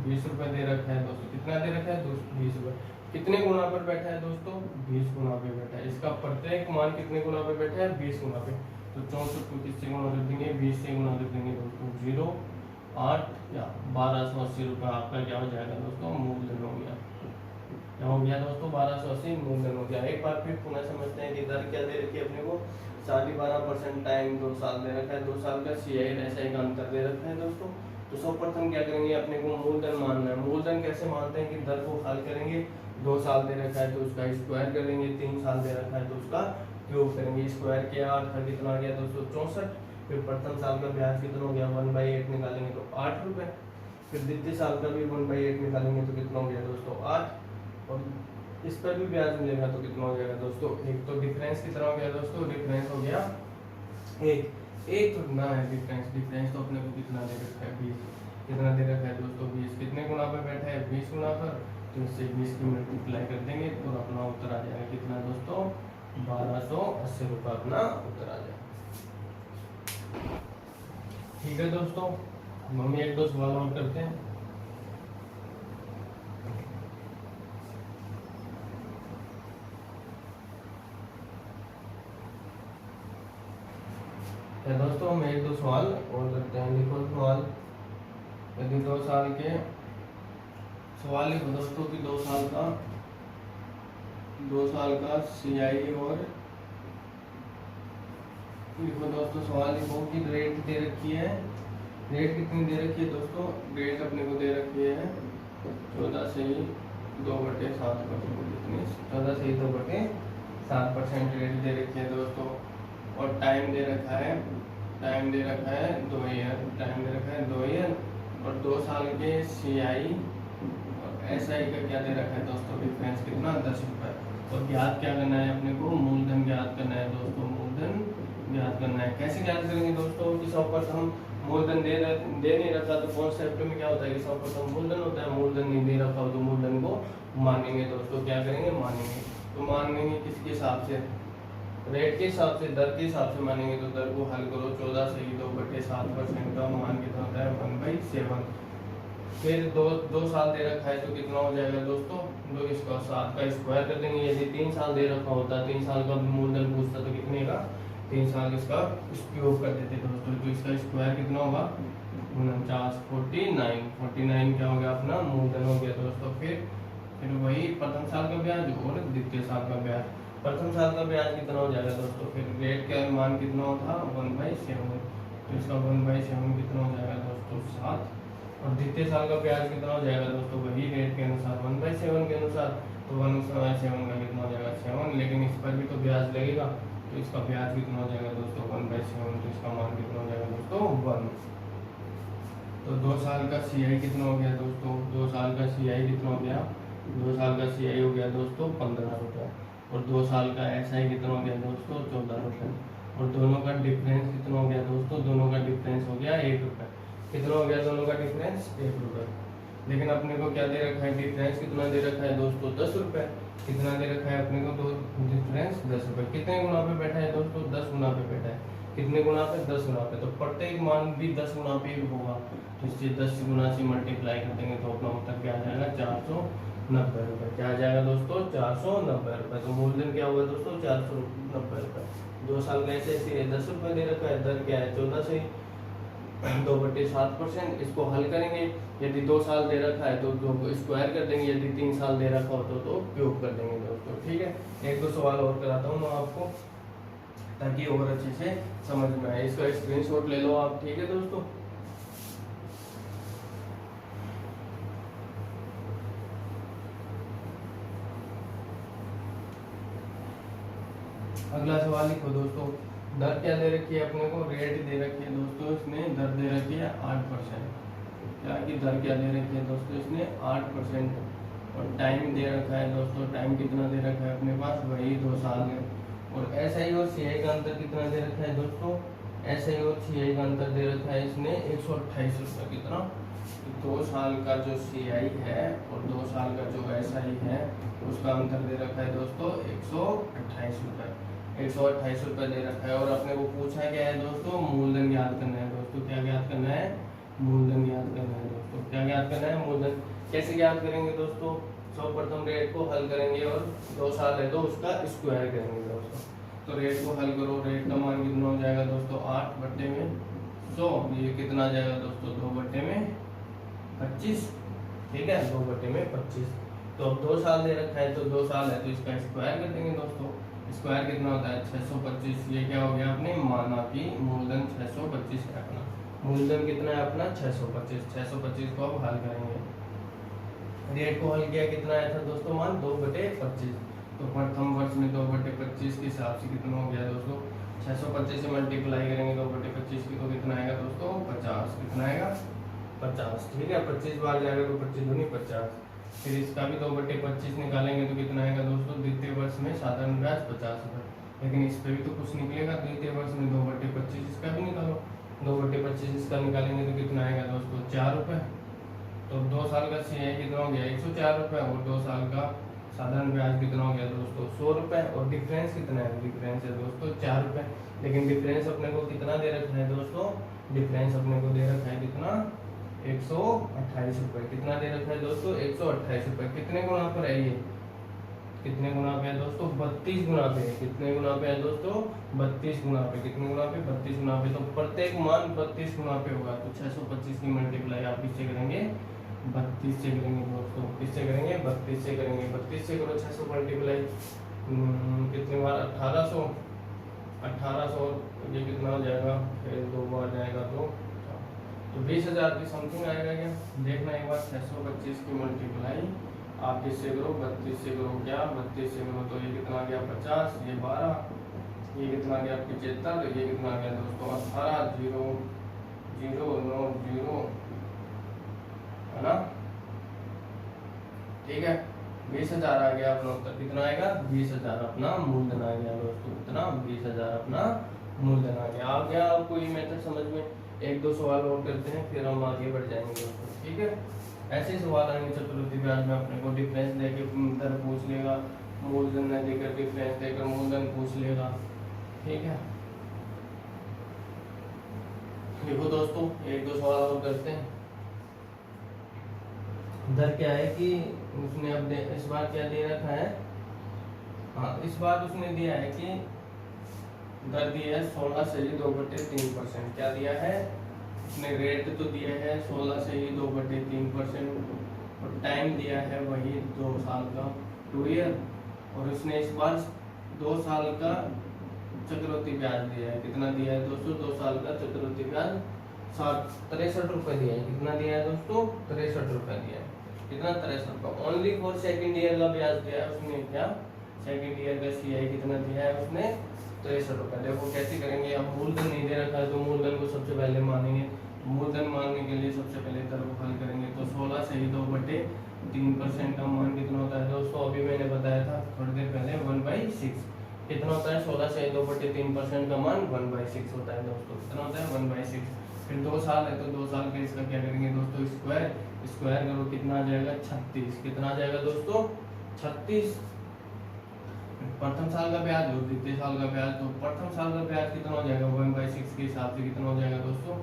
20 रुपये दे रखा है दोस्तों। कितना दे रखा है 20 रुपये। कितने गुना पर बैठा है दोस्तों 20 गुना पे बैठा है। इसका प्रत्येक मान कितने गुना पे बैठा है 20 गुना पे। तो 64 को किससे गुना कर देंगे 20 से गुना कर देंगे दोस्तों 0 8 या 1280 रुपये आपका क्या हो जाएगा दोस्तों मूलधन हो गया। क्या हो गया दोस्तों 1280 मूलधन हो गया। एक बार फिर पुनः समझते हैं कि दर क्या दे रखी है अपने को 12.5% टाइम 2 साल दे रखा है। 2 साल का CI और SI का अंतर दे रखा है दोस्तों। तो सर्वप्रथम क्या करेंगे अपने को मूलधन मानना है। मूलधन कैसे मानते हैं कि दर को हल करेंगे। 2 साल दे रखा है तो उसका स्क्वायर करेंगे, 3 साल दे रखा है तो उसका क्यूब करेंगे। स्क्वायर किया और कितना आ गया 264। फिर प्रथम साल का ब्याज कितना हो गया 1/8 निकालेंगे तो 8 रुपये। फिर द्वितीय साल का भी 1/8 निकालेंगे तो कितना हो गया दोस्तों 8, और इस पर भी ब्याज मिलेगा तो कितना हो जाएगा दोस्तों 1। तो डिफरेंस कितना हो गया दोस्तों, डिफरेंस हो गया 1 तो ना है डिफरेंस तो अपने को कितना दे रखा है 20। कितना दे रखा है दोस्तों 20, कितने गुना पे बैठा है 20 गुना पर, तो इससे 20 की मल्टीप्लाई कर देंगे तो अपना उत्तर आ जाएगा कितना दोस्तों 1280 रुपये अपना उत्तर आ जाएगा। ठीक है दोस्तों, हम एक दो सवाल और करते हैं। दोस्तों हम एक दो सवाल और करते हैं। लिखो सवाल, यदि 2 साल के सवाल लिखो दोस्तों कि 2 साल का CI और लिखो दोस्तों सवाल लिखो कि रेट दे रखी है, रेट कितनी दे रखी है दोस्तों, रेट अपने को दे रखी है 14.2/7% रेट दे रखी है दोस्तों, और टाइम दे रखा है 2 ईयर, टाइम दे रखा है 2 ईयर, और 2 साल के CI और SI का क्या दे रखा है दोस्तों डिफरेंस कितना 10 रुपये। और ज्ञात क्या करना है अपने को, मूलधन ज्ञात करना है दोस्तों, मूलधन ज्ञात करना है। कैसे ज्ञात करेंगे दोस्तों कि सर्वप्रथम मूलधन दे नहीं रखा तो कॉन्सेप्ट में क्या होता है कि सर्वप्रथम मूलधन होता है, मूलधन नहीं दे रखा हो तो मूलधन को मानेंगे दोस्तों, क्या करेंगे मानेंगे। तो मानेंगे किसके हिसाब से, रेट के हिसाब से, दर के हिसाब से मानेंगे। तो दर को हल करो, 14 से 2/7% का मान कितना होता है 1/7। फिर दो साल दे रखा है तो कितना हो जाएगा दोस्तों, 2 इसका 7 का स्क्वायर कर देंगे। यदि 3 साल दे रखा होता, 3 साल का मूलधन पूछता तो कितने का 3 साल इसका उपयोग कर देते दोस्तों। तो इसका स्क्वायर कितना होगा 49 क्या हो गया अपना मूलधन हो गया दोस्तों। फिर वही प्रथम साल का ब्याज और द्वितीय साल का ब्याज। प्रथम साल का ब्याज कितना हो जाएगा दोस्तों, फिर रेट का मान कितना था 1/7, तो इसका 1/7 कितना हो जाएगा दोस्तों 7, और द्वितीय साल का ब्याज कितना हो जाएगा दोस्तों वही रेट के अनुसार 1/7 के अनुसार, तो 1/7 का कितना हो जाएगा 7, लेकिन इस पर भी तो ब्याज लगेगा, तो इसका ब्याज कितना हो जाएगा दोस्तों 1/7, तो इसका मान कितना हो जाएगा दोस्तों 1। तो 2 साल का CI कितना हो गया दोस्तों, 2 साल का CI कितना हो गया, 2 साल का CI हो गया दोस्तों 15 रुपये, और 2 साल का SI कितना हो गया दोस्तों 14 रुपये, और दोनों का डिफरेंस कितना हो गया दोस्तों, दोनों का डिफरेंस हो गया 1 रुपये। कितना हो गया दोनों का डिफरेंस 1 रुपये। लेकिन अपने को क्या दे रखा है, डिफरेंस कितना दे रखा है दोस्तों 10 रुपये। कितना दे रखा है अपने को, दो डिफरेंस 10 रुपये। कितने गुना पे बैठा है दोस्तों 10 गुना पे बैठा है। कितने गुना पे 10 गुना पे, तो प्रत्येक मान भी 10 गुना पे ही होगा, तो इससे 10 गुना से मल्टीप्लाई कर देंगे तो अपना उत्तर क्या आ जाएगा 490 रुपये। क्या आ जाएगा दोस्तों 490 रुपये। तो मूलधन क्या हुआ दोस्तों 490 रुपये। 2 साल का ऐसे 10 रुपये दे रखा है, दर क्या है 14 से 2/7%। इसको हल करेंगे, यदि 2 साल दे रखा है तो 2 को स्क्वायर कर देंगे, यदि 3 साल दे रखा हो तो क्यूब कर देंगे दोस्तों। ठीक है, एक दो सवाल और कराता हूँ मैं आपको ताकि और अच्छे से समझ में आए। इसका स्क्रीनशॉट ले लो आप। ठीक है दोस्तों, अगला सवाल लिखो दोस्तों। दर क्या दे रखी है अपने को, रेट दे रखी है दोस्तों, इसने दर दे रखी है 8%। क्या की दर क्या दे रखी है दोस्तों, इसने 8%, और टाइम दे रखा है दोस्तों, टाइम कितना दे रखा है अपने पास वही 2 साल है। और SI और CI का अंतर कितना दे रखा है दोस्तों, SI और CI का अंतर दे रखा है इसने 128 रुपये। कितना, 2 साल का जो CI है और 2 साल का जो SI है उसका अंतर दे रखा है दोस्तों 128 रुपये। 128 रुपये दे रखा है, और अपने को पूछा क्या है दोस्तों, मूलधन ज्ञात करना है दोस्तों। क्या ज्ञात करना है, मूलधन ज्ञात करना है दोस्तों। क्या ज्ञात करना है, मूलधन। कैसे ज्ञात करेंगे दोस्तों, सर्वप्रथम रेट को हल करेंगे और 2 साल है तो उसका स्क्वायर करेंगे दोस्तों। तो रेट को हल करो, रेट का मान कितना हो जाएगा दोस्तों 8/100, ये कितना आ जाएगा दोस्तों 2/25। ठीक है, 2/25। तो अब 2 साल दे रखा है तो 2 साल है तो इसका स्क्वायर कर देंगे दोस्तों। स्क्वायर कितना होता है 625। ये क्या हो गया अपने माना कि मूलधन 625 है अपना। मूलधन कितना है अपना 625। 625 को अब हल करेंगे। रेट को हल किया, कितना आया था दोस्तों मान 2/25। तो प्रथम वर्ष में 2/25 के हिसाब से कितना हो गया दोस्तों 625 से मल्टीप्लाई करेंगे 2/25 की तो कितना आएगा दोस्तों 50। कितना आएगा 50। ठीक है, 25 बार जाएगा तो 25 दूनी 50। फिर इसका भी 2/25 निकालेंगे तो कितना आएगा दोस्तों, द्वितीय वर्ष में साधारण ब्याज 50 रुपये। लेकिन इस पे भी तो कुछ निकलेगा, द्वितीय वर्ष में 2/25 इसका भी निकालो 2/25 इसका निकालेंगे तो कितना आएगा दोस्तों 4 रुपये। तो 2 साल का CI कितना हो गया 104 रुपये, और 2 साल का साधारण ब्याज कितना हो गया दोस्तों 100 रुपये। और डिफरेंस कितना है, डिफरेंस है दोस्तों 4 रुपये। लेकिन डिफरेंस अपने को कितना दे रखा है दोस्तों, डिफरेंस अपने को दे रखा है कितना 128 रुपये। कितना दे रखा है दोस्तों 128 रुपये। कितने गुना पर है ये, कितने गुना पे है दोस्तों 32 गुना पे है। कितने गुना पे है दोस्तों 32 गुना पे। कितने गुना पे 32 गुना पे। तो प्रत्येक मान 32 गुना पे होगा। तो 625 की मल्टीप्लाई आप किससे करेंगे 32 से करेंगे दोस्तों। किससे करेंगे 32 से करेंगे। 32 से करो 600 मल्टीप्लाई कितने बार 1800 ये कितना हो जाएगा, फिर 2 बार जाएगा तो 20,000 की समथिंग आएगा क्या। देखना एक बार 625 की मल्टीप्लाई आप किससे करो 32 से करो। क्या 32 से करो तो ये कितना गया 50, ये 12, ये कितना गया 75, ये कितना गया दोस्तों 18, 0 0 9 0 है ना। ठीक है 20,000 आ गया अपना उत्तर। कितना आएगा 20,000 अपना मूलधन आ गया दोस्तों। कितना 20,000 अपना मूलधन आ गया। आ गया आपको ये मेथड समझ में। एक दो सवाल और करते हैं फिर हम आगे बढ़ जाएंगे दोस्तों। ठीक है ऐसे सवाल आएंगे चतुर्थी ब्याज में अपने को डिफरेंस देके दर पूछ लेगा, मूलधन न देकर डिफरेंस देकर मूलधन पूछ लेगा। ठीक है देखो दोस्तों एक दो सवाल और करते हैं। दर क्या है कि उसने अब इस बार क्या दे रखा है, हाँ इस बार उसने दिया है कि दर दिया है 16 से ही 2/3%। क्या दिया है उसने, रेट तो दिया है 16 से ही 2/3% और टाइम दिया है वही 2 साल का 2 ईयर। और उसने इस बार 2 साल का चक्रवृद्धि ब्याज दिया है। कितना दिया है दोस्तों 2 साल का चक्रवृद्धि ब्याज 63 रुपए दिया है। कितना दिया है दोस्तों 63 रुपए दिया है। कितना 63 रुपए ओनली फॉर सेकेंड ईयर का ब्याज दिया है उसने। क्या सेकेंड ईयर का CI कितना दिया है उसने 63 रुपए। देखो कैसे करेंगे, अब मूलधन नहीं दे रखा है तो मूलधन को सबसे पहले मानेंगे। मूलधन मानने के लिए सबसे पहले दर को हल करेंगे। तो 16 से ही 2/3% का मान कितना होता है दोस्तों, अभी मैंने बताया था थोड़ी देर पहले 1/6। कितना होता है 16 से 2/3% का मान 1/6 होता है दोस्तों। कितना होता है 1/6। फिर 2 साल है तो 2 साल के इसका क्या करेंगे दोस्तों स्क्वायर करो कितना आ जाएगा 36। कितना आ जाएगा दोस्तों 36। प्रथम साल का ब्याज और द्वितीय साल का ब्याज, तो प्रथम साल का ब्याज कितना हो जाएगा 1/6 के हिसाब से कितना हो जाएगा दोस्तों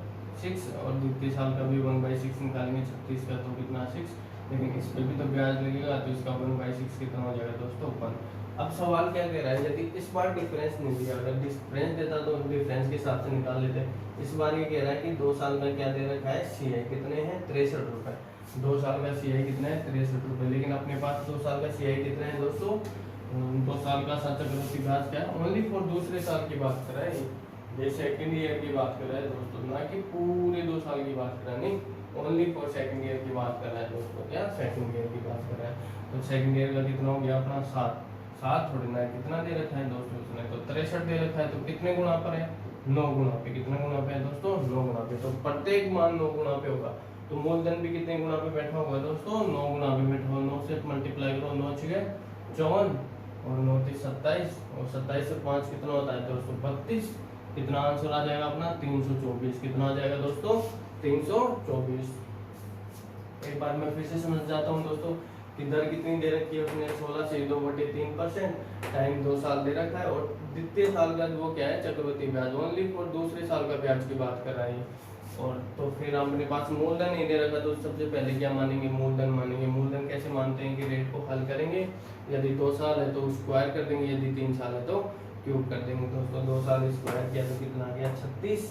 6, और द्वितीय साल का भी 1/6 निकालेंगे 36 का तो कितना 6। लेकिन इस पे भी तो ब्याज लगेगा तो इसका 1/6 कितना हो जाएगा दोस्तों 1। अब सवाल क्या कह रहा है, यदि इस बार डिफरेंस नहीं दिया, अगर डिफरेंस देता तो डिफरेंस के हिसाब से निकाल लेते। इस बार ये कह रहा है कि 2 साल का क्या दे रखा है CI कितने हैं 63 रुपए। 2 साल का CI कितना है 63 रुपए। लेकिन अपने पास 2 साल का CI कितना है दोस्तों 2 साल का चक्रवृद्धि ब्याज क्या है ओनली फॉर दूसरे साल की बात कर रहा है। ये सेकंड ईयर की बात कर रहा है दोस्तों, ना कि पूरे 2 साल की बात कर रहा है। नहीं ओनली फॉर सेकंड ईयर की बात कर रहा है दोस्तों। क्या सेकंड ईयर की बात कर रहा है। तो सेकंड ईयर का कितना हो गया अपना 7 थोड़ी ना कितना दे रखा है दोस्तों उसने तो 63 दे रखा है। तो कितने गुना पर है 9 गुना पे। कितने गुना पे है दोस्तों 9 गुना पे। तो प्रत्येक मान 9 गुना पे होगा। तो मूलधन भी कितने गुना पे बैठा होगा दोस्तों 9 गुना पे बैठा होगा। 9 से मल्टीप्लाई करो 9 6 54 और 9 3 27 और 27 से 5 कितना होता है दोस्तों 32। कितना आंसर आ जाएगा अपना 324। कितना आ जाएगा दोस्तों 324। एक बार मैं फिर से समझ जाता हूँ दोस्तों कि दर कितनी दे रखी है उसने 16 से 2/3%, टाइम 2 साल दे रखा है और द्वितीय साल का वो क्या है चक्रवृद्धि ब्याज ओनली फॉर दूसरे साल का ब्याज की बात कर रहा है। और तो फिर अपने पास मूलधन नहीं दे रखा तो सबसे पहले क्या मानेंगे मूलधन मानेंगे। मूलधन कैसे मानते हैं कि रेट को हल करेंगे, यदि 2 साल है तो स्क्वायर कर देंगे, यदि 3 साल है तो क्यूब कर देंगे दोस्तों। 2 साल स्क्वायर किया तो कितना आ गया 36।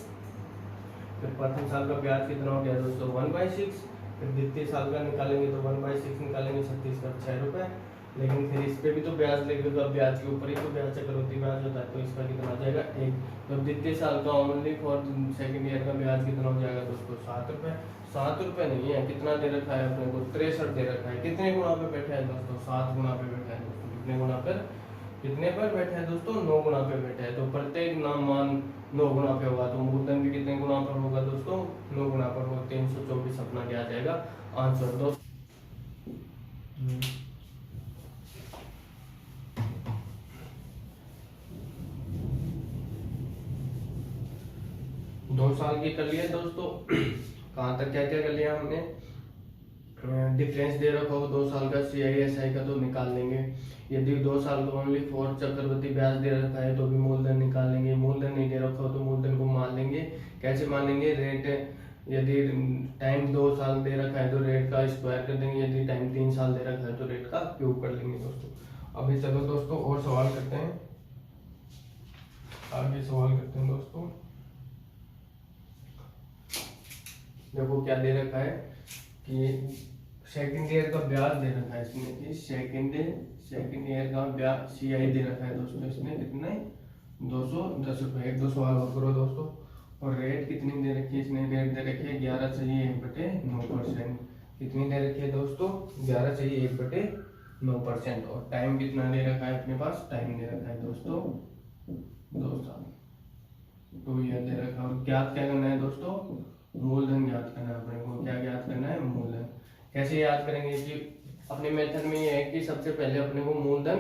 फिर प्रथम साल का ब्याज कितना हो गया दोस्तों 1/6। फिर द्वितीय साल का निकालेंगे तो 1/6 निकालेंगे 36 का 6 रुपए। लेकिन फिर इस पे भी तो ब्याज लगेगा, ब्याज के ऊपर ही तो ब्याज चक्रवृद्धि ब्याज होता है। तो इसका कितना आ जाएगा 1। तो द्वितीय साल का ओनली फॉर सेकंड ईयर का ब्याज कितना हो जाएगा दोस्तों 7 रुपए। 7 रुपए नहीं है, कितना दे रखा है अपने को 63 दे रखा है। कितने गुना पे बैठा है दोस्तों 7 गुना पे बैठा है दोस्तों। कितने गुना पर कितने पर बैठा है दोस्तों 9 गुना पे बैठा है। तो प्रत्येक नाम मान 9 गुना पे होगा तो मूलधन भी कितने गुना पर होगा दोस्तों 9 गुना पर होगा। 324 अपना क्या आ जाएगा आंसर दोस्तों। साल की कर लिया दोस्तों। कहाँ तक क्या क्या कर लिया हमने, डिफरेंस दे रखा हो 2 साल का CISI का तो निकाल लेंगे। यदि 2 साल को ओनली फॉर चक्रवृद्धि ब्याज दे रखा है तो भी मूलधन निकाल लेंगे। मूलधन नहीं दे रखा हो तो मूलधन को मान लेंगे। कैसे मान लेंगे, रेट यदि टाइम 2 साल दे रखा है तो रेट का स्क्वायर कर देंगे, यदि टाइम 3 साल दे रखा है तो रेट का क्यूब कर लेंगे दोस्तों। अभी चलो दोस्तों और सवाल करते हैं, आगे सवाल करते हैं दोस्तों। देखो क्या दे रखा है कि सेकंड ईयर का ब्याज दे रखा है इसमें कि सेकंड ईयर का ब्याज CI दे रखा है दोस्तों, इसमें कितने 210 रुपये। 1 2 सवाल और करो दोस्तों। और रेट कितनी दे रखी है, इसने रेट दे रखी है 11 चाहिए 1/9%। कितनी दे रखी है दोस्तों, 11 चाहिए 1/9%। और टाइम कितना दे रखा है अपने पास, टाइम दे रखा है दोस्तों 2 साल। तो यह दे रखा है। और ज्ञात क्या करना है दोस्तों, मूलधन ज्ञात करना है अपने को। क्या ज्ञात करना है, मूलधन। कैसे याद करेंगे कि अपने मेथड में ये है कि सबसे पहले अपने को मूलधन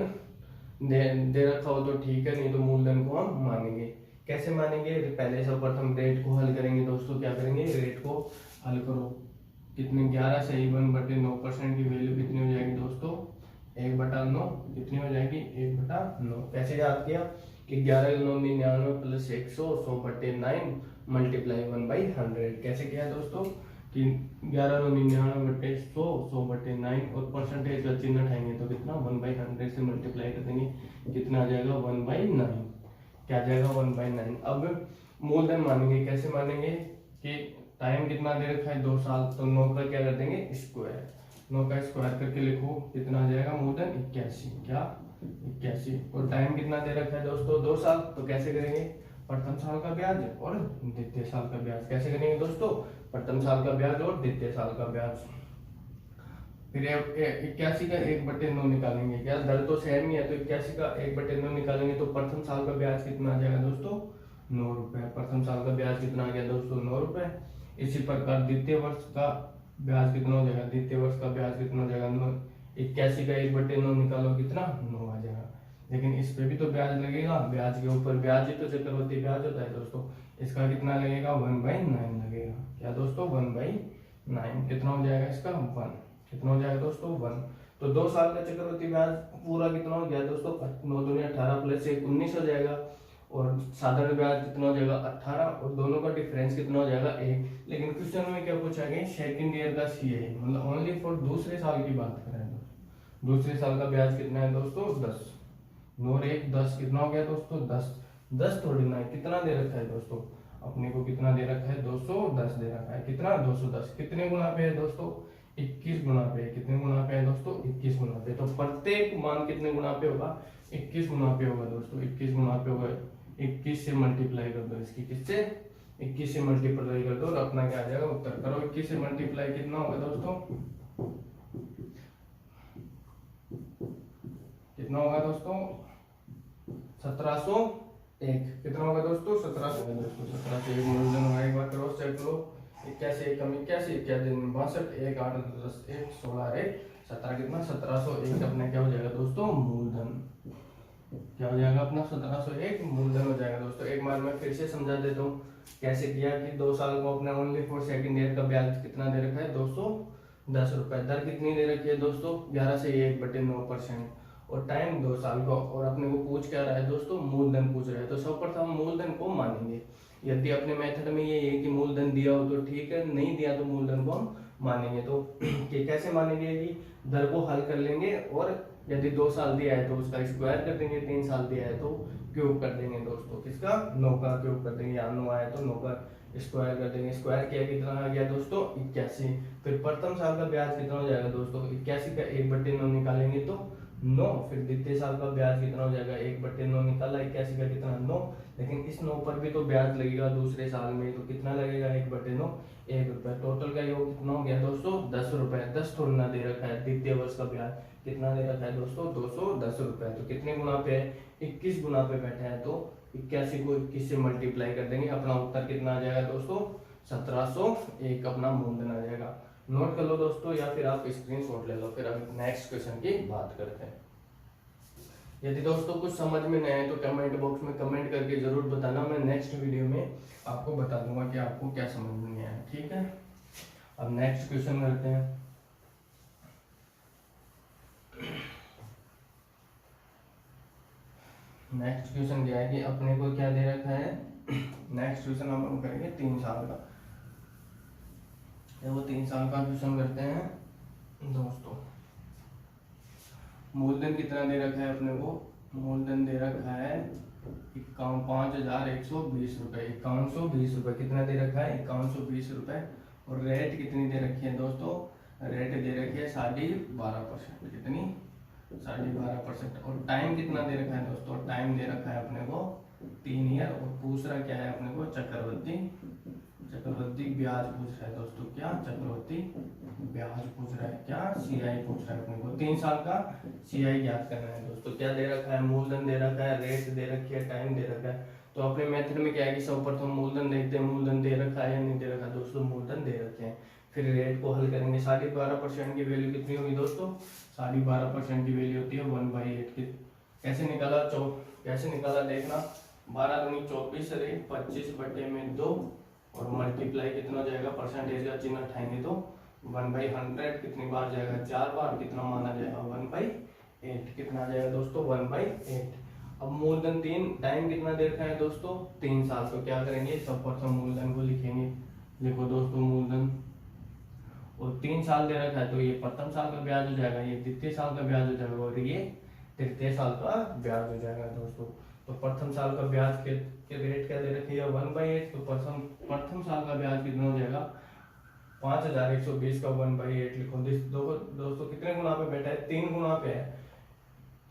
दे रखा हो तो ठीक है, नहीं तो मूलधन को हम मानेंगे। कैसे मानेंगे, पहले सर्वप्रथम रेट को हल करेंगे दोस्तों। क्या करेंगे, रेट को हल करो। कितने 11 से 1/9% की वैल्यू कितनी हो जाएगी दोस्तों, 1/9। कितनी हो जाएगी, 1/9। कैसे याद किया कि 11 9 99 प्लस 100 100/9 मल्टीप्लाई 1/100। कैसे किया दोस्तों कि 11 9 99 बटे 100 100/9 और परसेंटेज का चिन्ह उठाएंगे तो कितना 1/100 से मल्टीप्लाई कर देंगे, कितना आ जाएगा 1/9। क्या आ जाएगा 1/9। अब मूलधन मानेंगे। कैसे मानेंगे कि टाइम कितना दे रखा है 2 साल, तो 9 का क्या कर देंगे स्क्वायर। 9 का स्क्वायर करके लिखो, कितना आ जाएगा मूलधन 81। क्या 81। और टाइम कितना दे रखा है दोस्तों 2 साल, तो कैसे करेंगे, प्रथम साल का ब्याज और द्वितीय साल का ब्याज। कैसे करेंगे दोस्तों, प्रथम साल का ब्याज और द्वितीय साल का ब्याज। फिर 81 का 1/9 निकालेंगे। क्या दर तो सेम ही है, तो 81 का 1/9 निकालेंगे तो प्रथम साल का ब्याज कितना आ जाएगा दोस्तों 9 रुपए। प्रथम साल का ब्याज कितना आ गया दोस्तों 9 रुपए। इसी प्रकार द्वितीय वर्ष का ब्याज कितना हो जाएगा, द्वितीय वर्ष का ब्याज कितना हो जाएगा 81 का 1/9 निकालो, कितना 9 आ जाएगा। लेकिन इस पे भी तो ब्याज लगेगा, ब्याज के ऊपर ब्याज ही तो चक्रवृद्धि ब्याज होता है दोस्तों। इसका कितना लगेगा 1/9 लगेगा। क्या दोस्तों 1/9। कितना हो जाएगा इसका 1। कितना हो जाएगा दोस्तों 1। तो 2 साल का चक्रवृद्धि ब्याज पूरा कितना हो गया दोस्तों 9 दूनी 18 प्लस 1 19 हो जाएगा। और साधारण ब्याज कितना हो जाएगा 18, और दोनों का डिफरेंस कितना हो जाएगा 1। लेकिन क्वेश्चन में क्या पूछा गया, सेकंड ईयर का CI मतलब ओनली फॉर दूसरे साल की बात कर रहे हैं दोस्तों। दूसरे साल का ब्याज कितना है दोस्तों 10। 9 और 1 10, कितना हो गया दोस्तों 10। 10 थोड़ी ना है, कितना दे रखा है दोस्तों अपने को, कितना दे रखा है 210 दे रखा है। कितना 210 कितने गुना पे है दोस्तों 21 गुना पे। कितने गुना पे है दोस्तों 21 गुना पे। तो प्रत्येक मान कितने गुना पे होगा 21 गुना पे होगा दोस्तों। 21 गुना पे होगा, 21 से मल्टीप्लाई कर दो इसकी, किससे 21 से मल्टीप्लाई कर दो और अपना क्या आ जाएगा उत्तर। करो 21 से मल्टीप्लाई कितना होगा दोस्तों, कितना होगा दोस्तों 1701। कितना होगा दोस्तों 1700 दोस्तों 1701 मूलधन होगा। एक बार क्रॉस चेक करो, 81 कम 81 81 62 1 8 10 1 16 1 17 कितना 1701 अपना क्या हो जाएगा दोस्तों मूलधन। क्या हो जाएगा अपना 1701 मूलधन हो जाएगा दोस्तों। एक बार मैं फिर से समझा देता हूँ कैसे किया कि 2 साल को अपने ओनली फॉर सेकंड ईयर का ब्याज कितना दे रखा है 210 रुपए। दर कितनी दे रखी है दोस्तों 11 से 1/9%। और टाइम 2 साल का। और अपने को पूछ क्या रहा है दोस्तों मूलधन पूछ रहा है, तो सर्वप्रथम मूलधन को मानेंगे। यदि अपने मेथड में ये है कि मूलधन दिया हो तो ठीक है, नहीं दिया तो मूलधन को हम मानेंगे। तो कैसे मानेंगे कि दर को हल कर लेंगे, और यदि 2 साल दिया है तो उसका स्क्वायर कर देंगे, 3 साल दिया है तो क्यूब कर देंगे दोस्तों। किसका 9 का क्यूब कर देंगे, या 9 आया तो 9 का स्क्वायर कर देंगे। स्क्वायर किया कितना आ गया दोस्तों 81। फिर प्रथम साल का ब्याज कितना हो जाएगा दोस्तों 81 का 1/9 निकालेंगे तो 9। फिर द्वितीय साल का ब्याज कितना हो जाएगा 1/9 निकाला, 81 का कितना 9। लेकिन इस 9 पर भी तो ब्याज लगेगा दूसरे साल में, तो कितना लगेगा 1/9 1 रुपए। टोटल का योग कितना हो गया दोस्तों 10 रुपए। 10 थोड़ा ना दे रखा है, द्वितीय वर्ष का ब्याज कितना दे रखा है दोस्तों 210 रुपए। तो कितने गुना पे है 21 गुना पे बैठा है, तो 81 को 21 से मल्टीप्लाई कर देंगे, अपना उत्तर कितना आ जाएगा दोस्तों 1701 अपना मूलधन आ जाएगा। नोट कर लो दोस्तों, या फिर आप स्क्रीनशॉट ले लो। फिर अब नेक्स्ट क्वेश्चन की बात करते हैं। यदि दोस्तों कुछ समझ में नहीं आए तो कमेंट बॉक्स में कमेंट करके जरूर बताना, मैं नेक्स्ट वीडियो में आपको बता दूंगा कि आपको क्या समझ में नहीं आया। ठीक है, अब नेक्स्ट क्वेश्चन करते हैं। नेक्स्ट क्वेश्चन क्या है कि अपने को क्या दे रखा है। नेक्स्ट क्वेश्चन हम करेंगे 3 साल का। वो 3 साल का क्वेश्चन करते हैं दोस्तों। मूलधन कितना दे रखा है अपने को, मूलधन दे रखा है 51,120 रुपए। 5120 रुपए कितना दे रखा है, 5120 रुपए। और रेट कितनी दे रखी है दोस्तों, रेट दे रखी है 12.5%। कितनी, 12.5%। और टाइम कितना दे रखा है दोस्तों, टाइम दे रखा है अपने को 3 ईयर। और दूसरा क्या है अपने को, चक्रवृद्धि ब्याज पूछ रहा है दोस्तों। क्या, चक्रवृद्धि ब्याज पूछ रहा है, क्या सीआई पूछ रहा है अपने को। 3 साल का सीआई ज्ञात करना है दोस्तों। क्या दे रखा है, मूलधन दे रखा है, रेट दे रखी है, टाइम दे रखा है। तो अपने मेथड में क्या है कि सर्वप्रथम मूलधन देखते हैं, मूलधन दे रखा है या नहीं दे रखा। दोस्तों मूलधन दे रखे हैं, फिर रेट को हल करेंगे। 12.5% की वैल्यू कितनी होगी दोस्तों, 12.5% की वैल्यू होती है 1/8 की। कैसे निकाला, कैसे निकाला देखना। 12 दूनी 24 रे 25/2 और मल्टीप्लाई कितना हो जाएगा, परसेंटेज का चिन्ह उठाएंगे तो 1/100 कितनी बार जाएगा, 4 बार। कितना माना जाएगा, 1/8। कितना आ जाएगा दोस्तों, 1/8। अब मूलधन 3, टाइम कितना दे रखा है दोस्तों, 3 साल। तो क्या करेंगे, सर्वप्रथम मूलधन को लिखेंगे। लिखो दोस्तों मूलधन, और 3 साल दे रखा है तो ये प्रथम साल का ब्याज हो जाएगा, ये द्वितीय साल का ब्याज हो जाएगा, और ये तृतीय साल का ब्याज हो जाएगा दोस्तों। तो प्रथम साल का ब्याज के रेट क्या दे रखी है, 1/8। तो प्रथम साल का ब्याज कितना हो जाएगा, 5120 का 1/8 लिखो। दोस्तों कितने गुना पे बैठा है, 3 गुना पे है।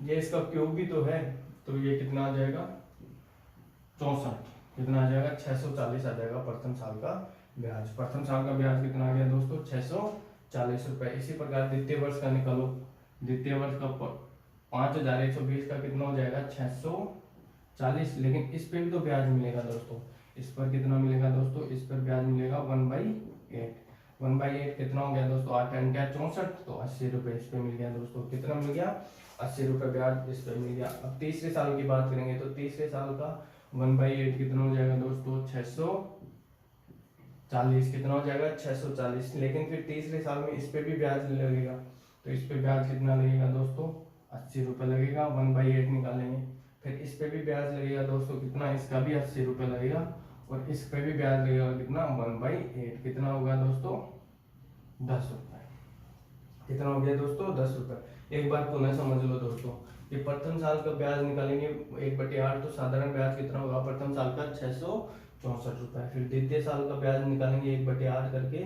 ये इसका क्यूब भी तो है, तो ये कितना आ जाएगा, 64। कितना आ जाएगा, 640 आ जाएगा प्रथम साल का ब्याज। प्रथम साल का ब्याज कितना आ गया दोस्तों, 640 रुपए। इसी प्रकार द्वितीय वर्ष का निकालो। द्वितीय वर्ष का 5120 का कितना हो जाएगा, 640। लेकिन इस पे भी तो ब्याज मिलेगा दोस्तों। इस पर कितना मिलेगा दोस्तों, इस पर ब्याज मिलेगा 1/8। 1/8 कितना हो गया दोस्तों, 8 क्या 64, तो 80 रुपए इस पे मिल गया दोस्तों। कितना मिल गया, 80 रुपए ब्याज इस पे मिल गया। अब तीसरे साल की बात करेंगे तो तीसरे साल का 1/8 कितना हो जाएगा दोस्तों, 640। कितना हो जाएगा, 640। लेकिन फिर तीसरे साल में इस पे भी ब्याज लगेगा, तो इस पे ब्याज कितना लगेगा दोस्तों, 80 रुपए लगेगा। 1/8 निकालेंगे, फिर इस पे भी ब्याज लगेगा दोस्तों। कितना, इसका भी 80 रुपए लगेगा। और इस पे भी ब्याज लगेगा कितना, 1/8। कितना होगा दोस्तों, 10 रुपए। कितना हो गया दोस्तों, 10 रुपए। एक बार पुनः समझ लो दोस्तों, ये प्रथम साल का ब्याज निकालेंगे 1/8, तो साधारण ब्याज कितना होगा प्रथम साल का, 664 रुपए। फिर द्वितीय साल का ब्याज निकालेंगे 1/8 करके,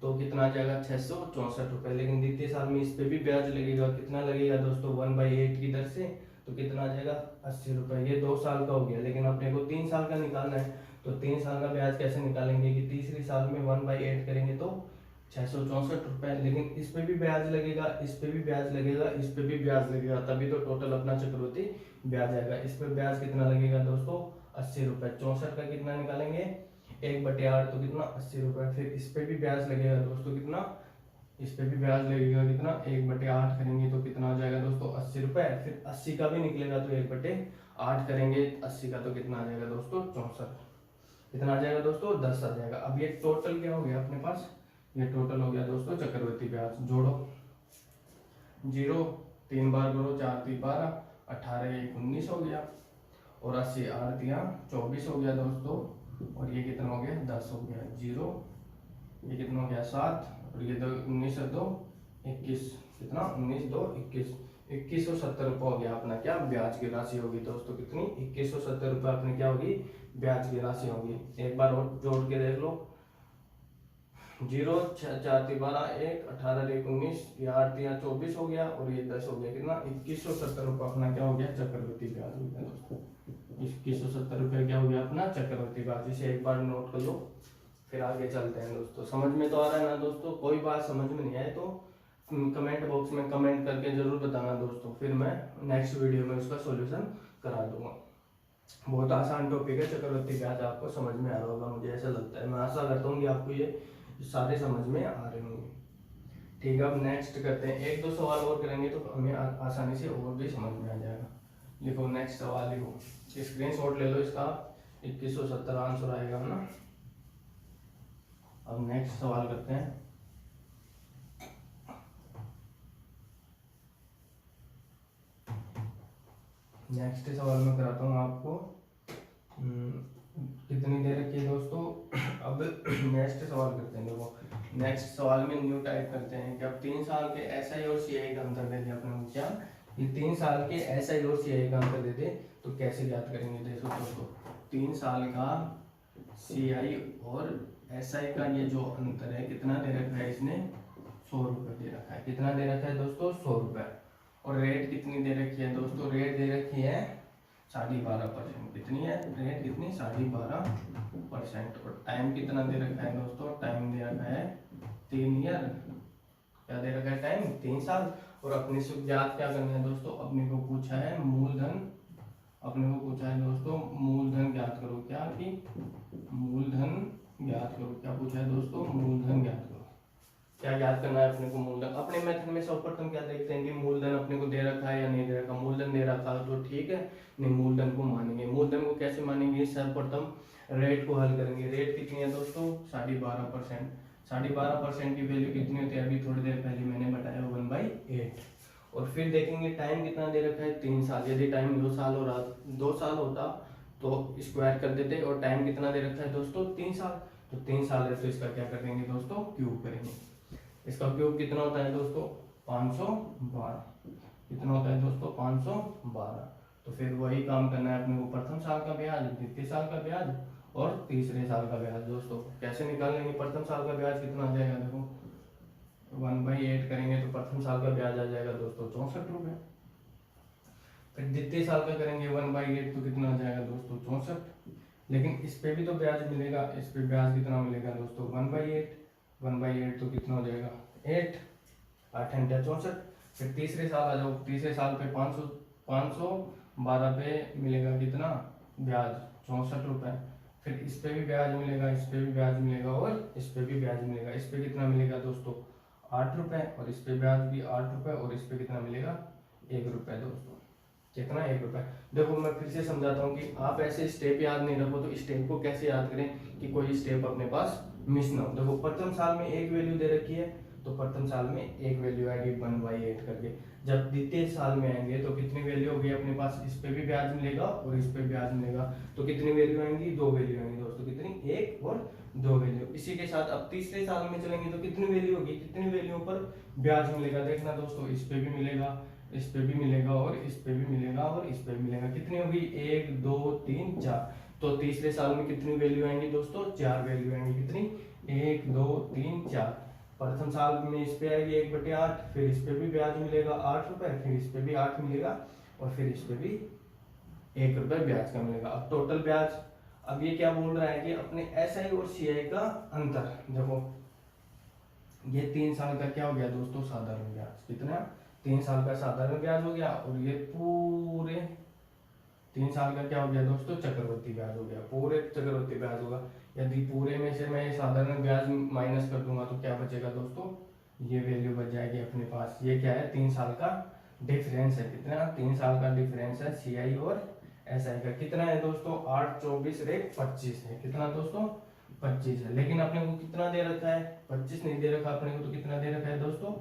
तो कितना आ जाएगा, 664 रुपए। लेकिन द्वितीय साल में इस पे भी ब्याज लगेगा। कितना लगेगा दोस्तों, 1/8 की दर से, तो कितना आ जाएगा, 80 रुपए। ये 2 साल का हो गया। लेकिन अपने को 3 साल का निकालना है, तो 3 साल का ब्याज कैसे निकालेंगे कि तीसरे साल में 1/8 करेंगे तो 664 रुपए। लेकिन इस पे भी ब्याज लगेगा, इस पे भी ब्याज लगेगा, इस पे भी ब्याज लगेगा, तभी तो टोटल अपना चक्रवृद्धि ब्याज आएगा। इस पे ब्याज कितना लगेगा दोस्तों, 80 रुपए। 64 का कितना निकालेंगे, 1/8, तो कितना, 80 रुपए। फिर इस पे भी ब्याज लगेगा दोस्तों, कितना, इस पे भी ब्याज लगेगा, कितना, 1/8 करेंगे तो कितना हो जाएगा दोस्तों, 80 रुपए। फिर 80 का भी निकलेगा तो 1/8 करेंगे 80 का, तो कितना आ जाएगा दोस्तों, 64। कितना आ जाएगा दोस्तों, 10 आ जाएगा। अब ये टोटल क्या हो गया अपने पास, ये टोटल हो गया दोस्तों चक्रवृद्धि ब्याज। जोड़ो, 0 3 बार करो, 4 3 12, 18 1 19 हो गया, और 80 8 3 24 हो गया दोस्तों। और ये कितना हो गया, 10 हो गया। 0 ये कितना हो गया, 7, और ये 19 और 2 21। कितना, 19 2 21। 2170 रुपये हो गया अपना क्या, ब्याज की राशि होगी दोस्तों। कितनी, 2170 रुपये अपनी क्या होगी, ब्याज की राशि होगी। एक बार और जोड़ के देख लो। 0 4 3 12 1 18 1 19, ये 8 3 24 हो गया, और ये 10 हो गया। कितना, 2170 रुपये अपना क्या हो गया, चक्रवृद्धि ब्याज हो गया दोस्तों। 2170 रुपये क्या हो गया अपना चक्रवृद्धि ब्याज। इसे एक बार नोट कर लो, फिर आगे चलते हैं दोस्तों। समझ में तो आ रहा है ना दोस्तों, कोई बात समझ में नहीं आए तो कमेंट बॉक्स में कमेंट करके जरूर बताना दोस्तों, फिर मैं नेक्स्ट वीडियो में उसका सॉल्यूशन करा दूंगा। बहुत आसान टॉपिक है चक्रवृद्धि ब्याज, आपको समझ में आ रहा होगा, मुझे ऐसा लगता है। मैं आशा करता हूँ कि आपको ये सारे समझ में आ रहे होंगे। ठीक है, अब नेक्स्ट करते हैं, एक दो सवाल और करेंगे तो हमें आसानी से और भी समझ में आ जाएगा। लिखो नेक्स्ट सवाल, लिखो स्क्रीनशॉट ले लो इसका, 2170 आंसर आएगा, है ना। अब नेक्स्ट सवाल करते हैं। नेक्स्ट सवाल मैं कराता हूँ आपको। कितनी देर रखी है दोस्तों। अब नेक्स्ट सवाल करते हैं। देखो नेक्स्ट सवाल में न्यू टाइप करते हैं कि अब 3 साल के एसआई और सीआई का अंतर दे दे अपने को। क्या ये 3 साल के एसआई और सीआई का अंतर दे दे तो कैसे ज्ञात करेंगे। देखो दोस्तों 3 साल का सीआई और एसआई का ये जो अंतर है कितना दे रखा है इसने, 100 रुपये दे रखा है। कितना दे रखा है दोस्तों, 100 रुपये। और रेट कितनी दे रखी है दोस्तों, रेट दे रखी है 12.5%। कितनी है रेट, कितनी, 12.5%। और टाइम कितना दे रखा है दोस्तों, टाइम दे रखा है 3 ईयर। क्या दे रखा है टाइम, 3 साल। और अपने से ज्ञात क्या करना है दोस्तों, अपने को पूछा है मूलधन। अपने को पूछा है दोस्तों मूलधन ज्ञात करो। क्या कि मूलधन ज्ञात करो। क्या पूछा है दोस्तों, मूलधन ज्ञात करो। क्या याद करना है अपने को, मूलधन। अपने मेथड में सर्वप्रथम क्या देखते हैं कि मूलधन अपने को दे रखा है या नहीं दे रखा। मूलधन दे रखा है तो ठीक है, नहीं मूलधन को मानेंगे। मूलधन को कैसे मानेंगे, सर्वप्रथम रेट को हल करेंगे। रेट कितनी है दोस्तों, 12.5%। 12.5% की वैल्यू कितनी होती है, अभी थोड़ी देर पहले मैंने बताया 1/8। और फिर देखेंगे टाइम कितना दे रखा है, 3 साल। यदि टाइम 2 साल हो रहा, 2 साल होता तो स्क्वायर कर देते। और टाइम कितना दे रखा है दोस्तों, 3 साल। तो 3 साल है तो इसका क्या करेंगे दोस्तों, क्यूब करेंगे। इसका क्यूब कितना होता है दोस्तों, 512। कितना होता है दोस्तों, 512। तो फिर वही काम करना है अपने को, प्रथम साल का ब्याज, द्वितीय साल का ब्याज और तीसरे साल का ब्याज। दोस्तों कैसे निकालेंगे, प्रथम साल का ब्याज कितना आ जाएगा, देखो 1/8 करेंगे तो प्रथम साल का ब्याज आ जाएगा दोस्तों 64 रुपये। फिर द्वितीय साल का करेंगे 1/8 तो कितना आ जाएगा दोस्तों 64। लेकिन इस पे भी तो ब्याज मिलेगा, इस पे ब्याज कितना मिलेगा दोस्तों 1/8। 1/8 तो कितना हो जाएगा 8, 8 घंटे 64। फिर तीसरे साल आ जाओ, तीसरे साल पे 512 पे मिलेगा कितना ब्याज, 64 रुपये। फिर इस पे भी ब्याज मिलेगा, इस पे भी ब्याज मिलेगा और इस पे भी ब्याज मिलेगा। इस पे कितना मिलेगा दोस्तों 8 रुपये और इस पे ब्याज भी 8 रुपये और इस पे कितना मिलेगा 1 रुपये दोस्तों। कितना 1 रुपये। देखो मैं फिर से समझाता हूँ कि आप ऐसे स्टेप याद नहीं रखो तो स्टेप को कैसे याद करें कि कोई स्टेप अपने पास मिस ना हो। देखो प्रथम साल में एक वैल्यू दे रखी है तो प्रथम साल में एक वैल्यू आएगी 1/8 करके। जब द्वितीय साल में आएंगे तो कितनी वैल्यू होगी अपने पास, इस पे भी ब्याज मिलेगा और इस पे ब्याज मिलेगा। तो कितनी वैल्यू आएंगी, 2 वैल्यू आएंगी दोस्तों। कितनी, 1 और 2 वैल्यू। इसी के साथ अब तीसरे साल में चलेंगे तो कितनी वैल्यू होगी, कितनी वैल्यू पर ब्याज मिलेगा। देखना दोस्तों इस पे भी मिलेगा, इस पे भी मिलेगा और इस पे भी मिलेगा और इस पे भी मिलेगा। कितनी होगी, 1 2 3 4। तो तीसरे साल में कितनी वैल्यू आएंगी दोस्तों, 4 वैल्यू आएंगी। कितनी, 1 2 3 4। प्रथम साल में इस पे आएगी 1/8, फिर इस पे भी ब्याज मिलेगा 8 रुपए, फिर इस पे भी 8 मिलेगा और फिर इस पे भी 1 रुपए ब्याज का मिलेगा। अब टोटल ब्याज, अब ये क्या बोल रहा है कि अपने एसआई और सीआई का अंतर। देखो ये 3 साल का क्या हो गया दोस्तों, साधारण ब्याज। कितना, 3 साल का साधारण ब्याज हो गया और ये पूरे 3 साल का क्या हो गया दोस्तों, चक्रवृद्धि ब्याज हो गया। पूरे चक्रवृद्धि ब्याज होगा। यदि पूरे में से मैं साधारण ब्याज माइनस कर दूंगा तो क्या बचेगा दोस्तों, ये वैल्यू बच जाएगी अपने पास। ये क्या है, 3 साल का डिफरेंस है। कितना, 3 साल का डिफरेंस है सीआई और एसआई का। कितना है दोस्तों, 8 24 रेट 25 है। कितना दोस्तों, 25 है। लेकिन अपने को कितना दे रखा है, 25 नहीं दे रखा अपने को, तो कितना दे रखा है दोस्तों,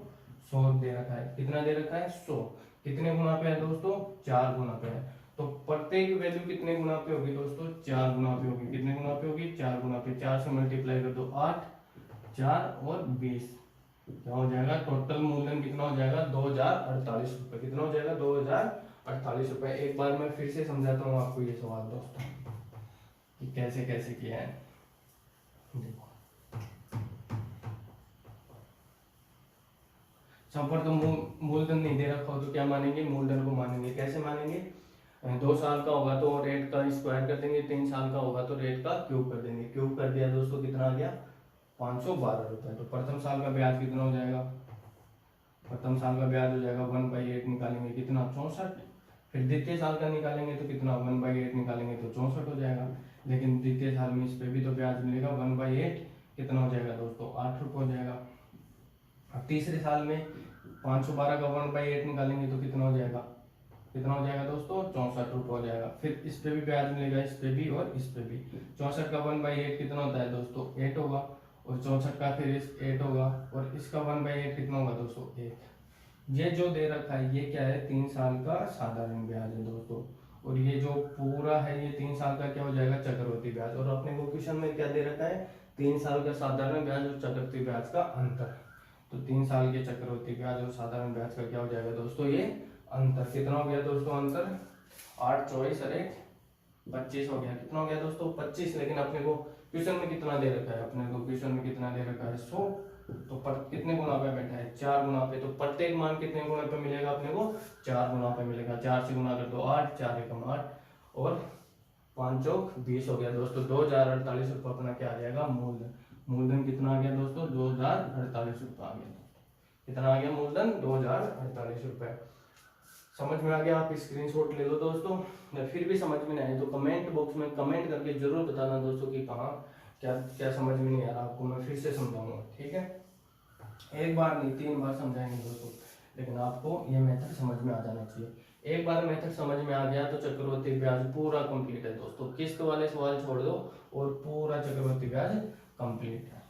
100 दे रखा है। कितना दे रखा है, 100। कितने गुना पे है दोस्तों, 4 गुना पे है। तो प्रत्येक वैल्यू कितने गुना पे होगी दोस्तों, 4 गुना पे होगी। कितने गुना पे होगी, 4 गुना पे। 4 से मल्टीप्लाई कर दो, 8 4 और 20, क्या हो जाएगा, टोटल मूलधन कितना हो जाएगा, 2048 रुपए। कितना हो जाएगा, 2048 रुपए। एक बार मैं फिर से समझाता हूँ आपको ये सवाल दोस्तों कि कैसे कैसे किया है। देखो संपर्क तो मूलधन नहीं दे रखा हो तो क्या मानेंगे, मूलधन को मानेंगे। कैसे मानेंगे, 2 साल का होगा तो रेट का स्क्वायर कर देंगे, 3 साल का होगा तो रेट का क्यूब कर देंगे। क्यूब कर दिया दोस्तों, कितना आ गया, 512 रुपए। तो प्रथम साल का ब्याज कितना हो जाएगा, प्रथम साल का ब्याज हो जाएगा 1/8 निकालेंगे कितना, 64। फिर द्वितीय साल का निकालेंगे तो कितना, 1/8 निकालेंगे तो 64 हो जाएगा। लेकिन द्वितीय साल में इस पे भी तो ब्याज मिलेगा 1/8, कितना हो जाएगा दोस्तों, 8 रुपये हो जाएगा। अब तीसरे साल में 512 का 1/8 निकालेंगे तो कितना हो जाएगा, कितना हो जाएगा दोस्तों, 64 हो जाएगा। फिर इस पे भी ब्याज मिलेगा, इस पे भी और इस पे भी। 64 का 1/8 कितना होता है दोस्तों, 8 होगा, और 64 का फिर 8 होगा, और इसका 1/8 कितना होगा दोस्तों, 1। ये जो दे रखा है ये क्या है, 3 साल का साधारण ब्याज है दोस्तों, और ये जो पूरा है ये 3 साल का क्या हो जाएगा, चक्रवृद्धि ब्याज। और अपने को क्वेश्चन में क्या दे रखा है, 3 साल का साधारण ब्याज और चक्रवृद्धि ब्याज का अंतर। तो 3 साल के चक्रवृद्धि ब्याज और साधारण ब्याज का क्या हो जाएगा दोस्तों, ये अंतर। कितना हो गया दोस्तों अंतर, 8 24 और 1 25 हो गया। कितना हो गया दोस्तों, 25। लेकिन अपने को क्वेश्चन में कितना दे रखा है, अपने को क्वेश्चन में कितना दे रखा है, 100। तो कितने गुना पे बैठा है, 4 गुना पे। तो प्रत्येक मान कितने गुना पे मिलेगा अपने को, 4 गुना पे मिलेगा। 4 से गुना कर दो 8, 4 एकम 8 और 5 चौक 20 हो गया दोस्तों। 2048 रुपये अपना क्या आ जाएगा, मूलधन। मूलधन कितना आ गया दोस्तों, 2048 रुपये आ गया। कितना आ गया मूलधन, 2048 रुपये। समझ में आ गया, आप स्क्रीनशॉट ले लो दोस्तों। या फिर भी समझ में नहीं आए तो कमेंट बॉक्स में कमेंट करके जरूर बताना दोस्तों कि कहाँ क्या क्या समझ में नहीं आ रहा आपको, मैं फिर से समझाऊंगा, ठीक है। एक बार नहीं 3 बार समझाएंगे दोस्तों, लेकिन आपको ये मेथड समझ में आ जाना चाहिए। एक बार मेथड समझ में आ गया तो चक्रवृद्धि ब्याज पूरा कंप्लीट है दोस्तों। किस्त वाले सवाल छोड़ दो और पूरा चक्रवृद्धि ब्याज कंप्लीट है।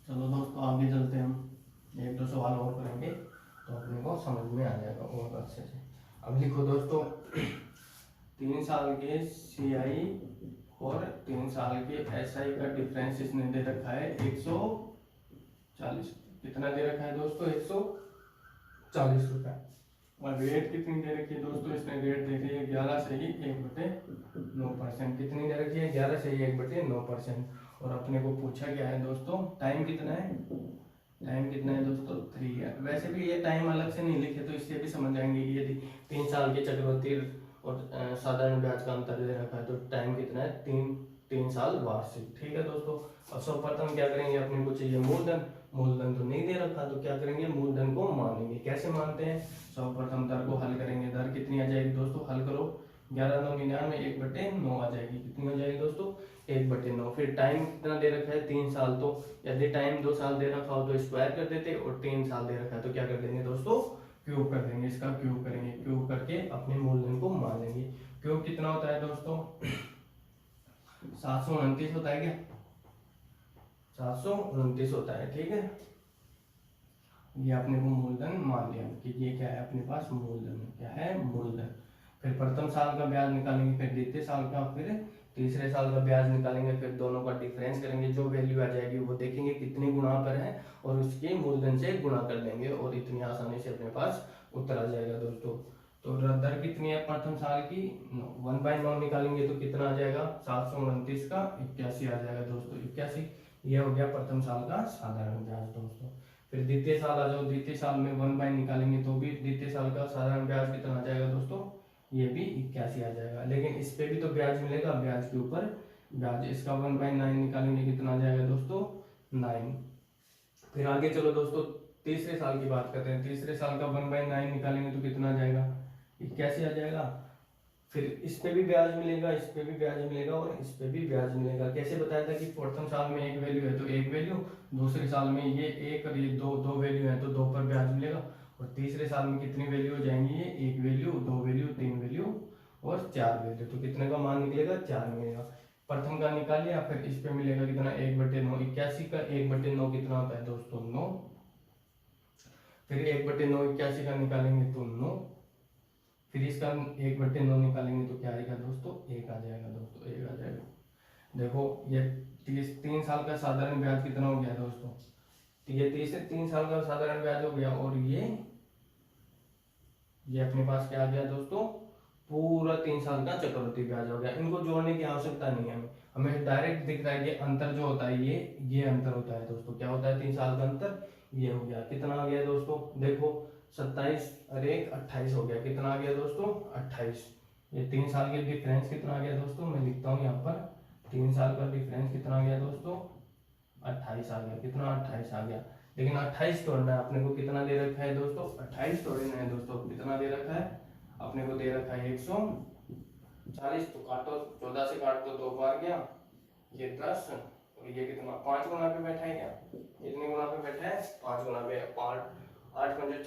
चलो दोस्तों आगे चलते हैं, हम 1-2 सवाल और करेंगे तो अपने को समझ में आ जाएगा और अच्छे से। अब लिखो दोस्तों 3 साल के CI और 3 साल के SI का डिफरेंस इसने दे रखा है 140। कितना दे रखा है दोस्तों, 140 रुपये। और रेट कितनी दे रखी है दोस्तों, इसने रेट दे रखी है 11 से ही 1/9%। कितनी दे रखी है, 11 से ही 1/9%। और अपने को पूछा क्या है दोस्तों, टाइम कितना है, टाइम कितना है दोस्तों, 3 है। वैसे भी ये टाइम अलग से नहीं लिखे तो इससे भी समझ जाएंगे कि यदि 3 साल के चक्रवृद्धि और साधारण ब्याज का अंतर दे रखा है तो टाइम कितना है, 3 साल वार्षिक, ठीक है दोस्तों। अब सर्वप्रथम क्या करेंगे, अपने को चाहिए मूलधन। मूलधन तो नहीं दे रखा तो क्या करेंगे, मूलधन को मानेंगे। कैसे मानते हैं, सर्वप्रथम दर को हल करेंगे। दर कितनी आ जाएगी दोस्तों, हल करो, 11 9 99 1/9 आ जाएगी। कितनी हो जाएगी दोस्तों, 1/9। फिर टाइम कितना दे रखा है, 3 साल। तो यदि टाइम 2 साल दे रखा हो तो स्क्वायर कर देते, और 3 साल दे रखा है तो क्या कर देंगे दोस्तों, क्यूब कर देंगे। इसका क्यूब करेंगे, क्यूब करके अपने मूलधन को मान लेंगे। क्यूब कितना होता है दोस्तों, 729 होता है क्या, 729 होता है, ठीक है। ये अपने को मूलधन मान लिया कि ये क्या है अपने पास, मूलधन क्या है, मूलधन। फिर प्रथम साल का ब्याज निकालेंगे, फिर द्वितीय साल का, फिर तीसरे साल का ब्याज निकालेंगे। फिर दोनों का डिफरेंस करेंगे, जो वैल्यू आ जाएगी वो देखेंगे कितनी गुना पर है और उसके मूलधन से गुणा कर देंगे, और इतनी आसानी से अपने पास उत्तर आ जाएगा दोस्तों। तो दर कितनी है प्रथम साल की, 1/9 निकालेंगे तो कितना आ जाएगा, 729 का 81 आ जाएगा दोस्तों, 81। ये हो गया प्रथम साल का साधारण ब्याज दोस्तों। फिर द्वितीय साल आ जाओ, द्वितीय साल में 1/9 निकालेंगे तो भी द्वितीय साल का साधारण ब्याज कितना आ जाएगा दोस्तों, ये भी 81 आ जाएगा। लेकिन इस पे भी तो ब्याज मिलेगा, ब्याज के ऊपर ब्याज। इसका 1/9 निकालेंगे कितना आ जाएगा दोस्तों, 9। फिर आगे चलो दोस्तों, तीसरे साल की बात करते हैं। तीसरे साल का 1/9 निकालेंगे तो कितना आ जाएगा, 81 आ जाएगा। फिर इस पे भी ब्याज मिलेगा, इस पे भी ब्याज मिलेगा और इस पे भी ब्याज मिलेगा। कैसे बताया था कि प्रथम साल में एक वैल्यू है तो एक वैल्यू, दूसरे साल में ये एक और ये दो वैल्यू है तो 2 पर ब्याज मिलेगा, और तीसरे साल में कितनी वैल्यू हो जाएंगी, ये 1 वैल्यू, 2 वैल्यू, 3 वैल्यू और 4 वैल्यू। तो कितने का मान निकलेगा, 4 मिलेगा। प्रथम का निकाल लिया, फिर इस पे मिलेगा कितना, 1/9। 81 का 1/9 कितना होता है दोस्तों, 9। फिर 1/9 81 का निकालेंगे तो 9। फिर इसका 1/9 निकालेंगे तो क्या आएगा दोस्तों, 1 आ जाएगा दोस्तों, 1 आ जाएगा। देखो ये 3 साल का साधारण ब्याज कितना हो गया दोस्तों, ये 3 साल का साधारण ब्याज हो गया, और ये अपने पास क्या आ गया दोस्तों, पूरा 3 साल का चक्रवृद्धि ब्याज हो गया। इनको जोड़ने की आवश्यकता नहीं है, हमें डायरेक्ट दिख रहा है ये अंतर जो होता है, ये अंतर होता है दोस्तों। क्या होता है 3 साल का अंतर, ये हो गया। कितना आ गया दोस्तों, देखो 27 और 1 28 हो गया। कितना आ गया दोस्तों, 28। ये 3 साल के डिफरेंस कितना आ गया दोस्तों, मैं लिखता हूँ यहाँ पर, 3 साल का डिफरेंस कितना आ गया दोस्तों, 28 आ गया। कितना, 28 आ गया। लेकिन 28 तोड़ना है अपने को, कितना दे रखा है दोस्तों, 28 तोड़ना है दोस्तों। कितना दे रखा है अपने को, दे रखा है 140। तो काटो, 14 से काट दो 2 बार गया, ये 10 और ये कितना 5 गुना पे बैठा है, क्या कितने गुना पे बैठा है 5 गुना पे। 5 8 पंजे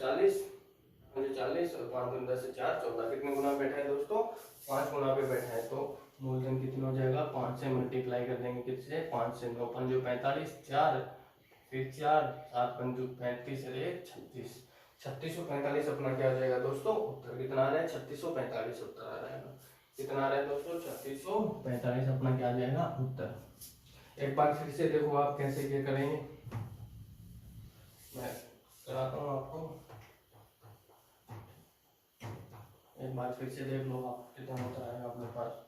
40 और 5 दूनी 10 से 4 14, कितने गुना बैठा है दोस्तों 5 गुना पे बैठा है। तो मूलधन कितना हो जाएगा 5 से मल्टीप्लाई कर देंगे, किससे 5 से। 9 पंजो 45, 4 फिर 4 7 पंजो 35 और 1 36, 3645 अपना क्या आ जाएगा दोस्तों उत्तर। कितना आ रहा है 3645 उत्तर आ रहा है। कितना आ रहा है दोस्तों 3645 अपना क्या आ जाएगा उत्तर। एक बार फिर से देखो आप कैसे क्या करेंगे, मैं कराता हूँ आपको। एक बार फिर से देख लो आप कितना होता है अपने पास।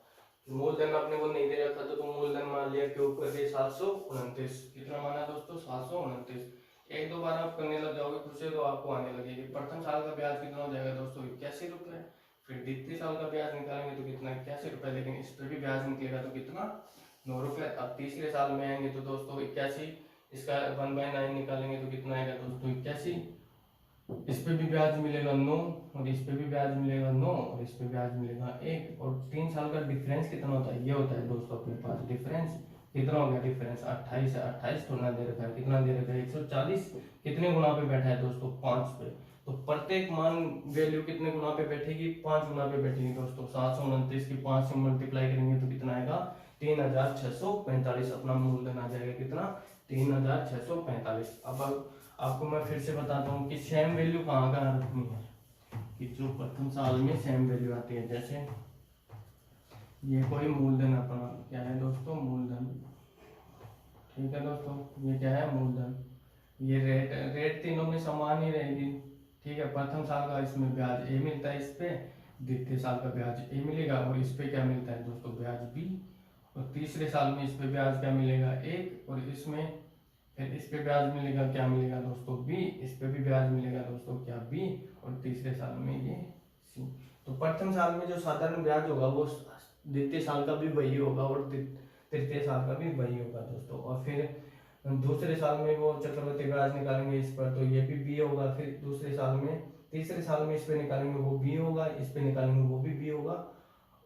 मूलधन अपने को नहीं दे रखा तो मूलधन मान लिया के ऊपर के 729, कितना माना दोस्तों 729। एक दो बार आप करने लग जाओगे खुद से तो आपको आने लगेगी। प्रथम साल का ब्याज कितना हो जाएगा दोस्तों 81 रुपए। फिर द्वितीय साल का ब्याज निकालेंगे तो कितना 81 रुपए, लेकिन इस पर भी ब्याज निकलेगा तो कितना 9 रुपए। अब तीसरे साल में आएंगे तो दोस्तों 81, इसका 1/9 निकालेंगे तो कितना आएगा दोस्तों 81। इस पे भी ब्याज मिलेगा 9 और इस पे भी ब्याज मिलेगा 9 और इस पे ब्याज मिलेगा 1। और 3 साल का डिफरेंस कितना होता है, ये होता है दोस्तों अपने पास डिफरेंस। कितना हो गया डिफरेंस 28 है, 28 थोड़ा दे रखा है, कितना दे रखा है 140। कितने गुना पे बैठा है दोस्तों 5 पे। तो प्रत्येक मान वैल्यू कितने गुना पे बैठेगी 5 गुना पे बैठेगी दोस्तों। 729 की 5 से मल्टीप्लाई करेंगे तो कितना आएगा 3645 अपना मूलधन आ जाएगा। कितना 3645। अब आपको मैं फिर से बताता हूँ कि सेम वैल्यू कहाँ कहाँ रखनी है, कि जो प्रथम साल में सेम वैल्यू आती है। जैसे ये कोई मूलधन अपना क्या है दोस्तों मूलधन, ठीक है दोस्तों ये क्या है मूलधन। ये रेट तीनों में समान ही रहेगी, ठीक है। प्रथम साल का इसमें ब्याज ए मिलता है, इस पे द्वितीय साल का ब्याज ए मिलेगा और इस पे क्या मिलता है दोस्तों ब्याज बी। और तीसरे साल में इस पे ब्याज क्या मिलेगा 1 और इसमें फिर इस पे ब्याज मिलेगा क्या मिलेगा दोस्तों बी। इस पे भी ब्याज मिलेगा दोस्तों क्या बी और तीसरे साल में ये सी। तो प्रथम साल में जो साधारण ब्याज होगा वो द्वितीय साल का भी वही होगा और तृतीय साल का भी वही होगा दोस्तों। और फिर दूसरे साल में वो चक्रवृद्धि ब्याज निकालेंगे इस पर तो ये भी बी होगा। फिर दूसरे साल में तीसरे साल में इस पे निकालेंगे वो बी होगा, इस पे निकालेंगे वो भी बी होगा।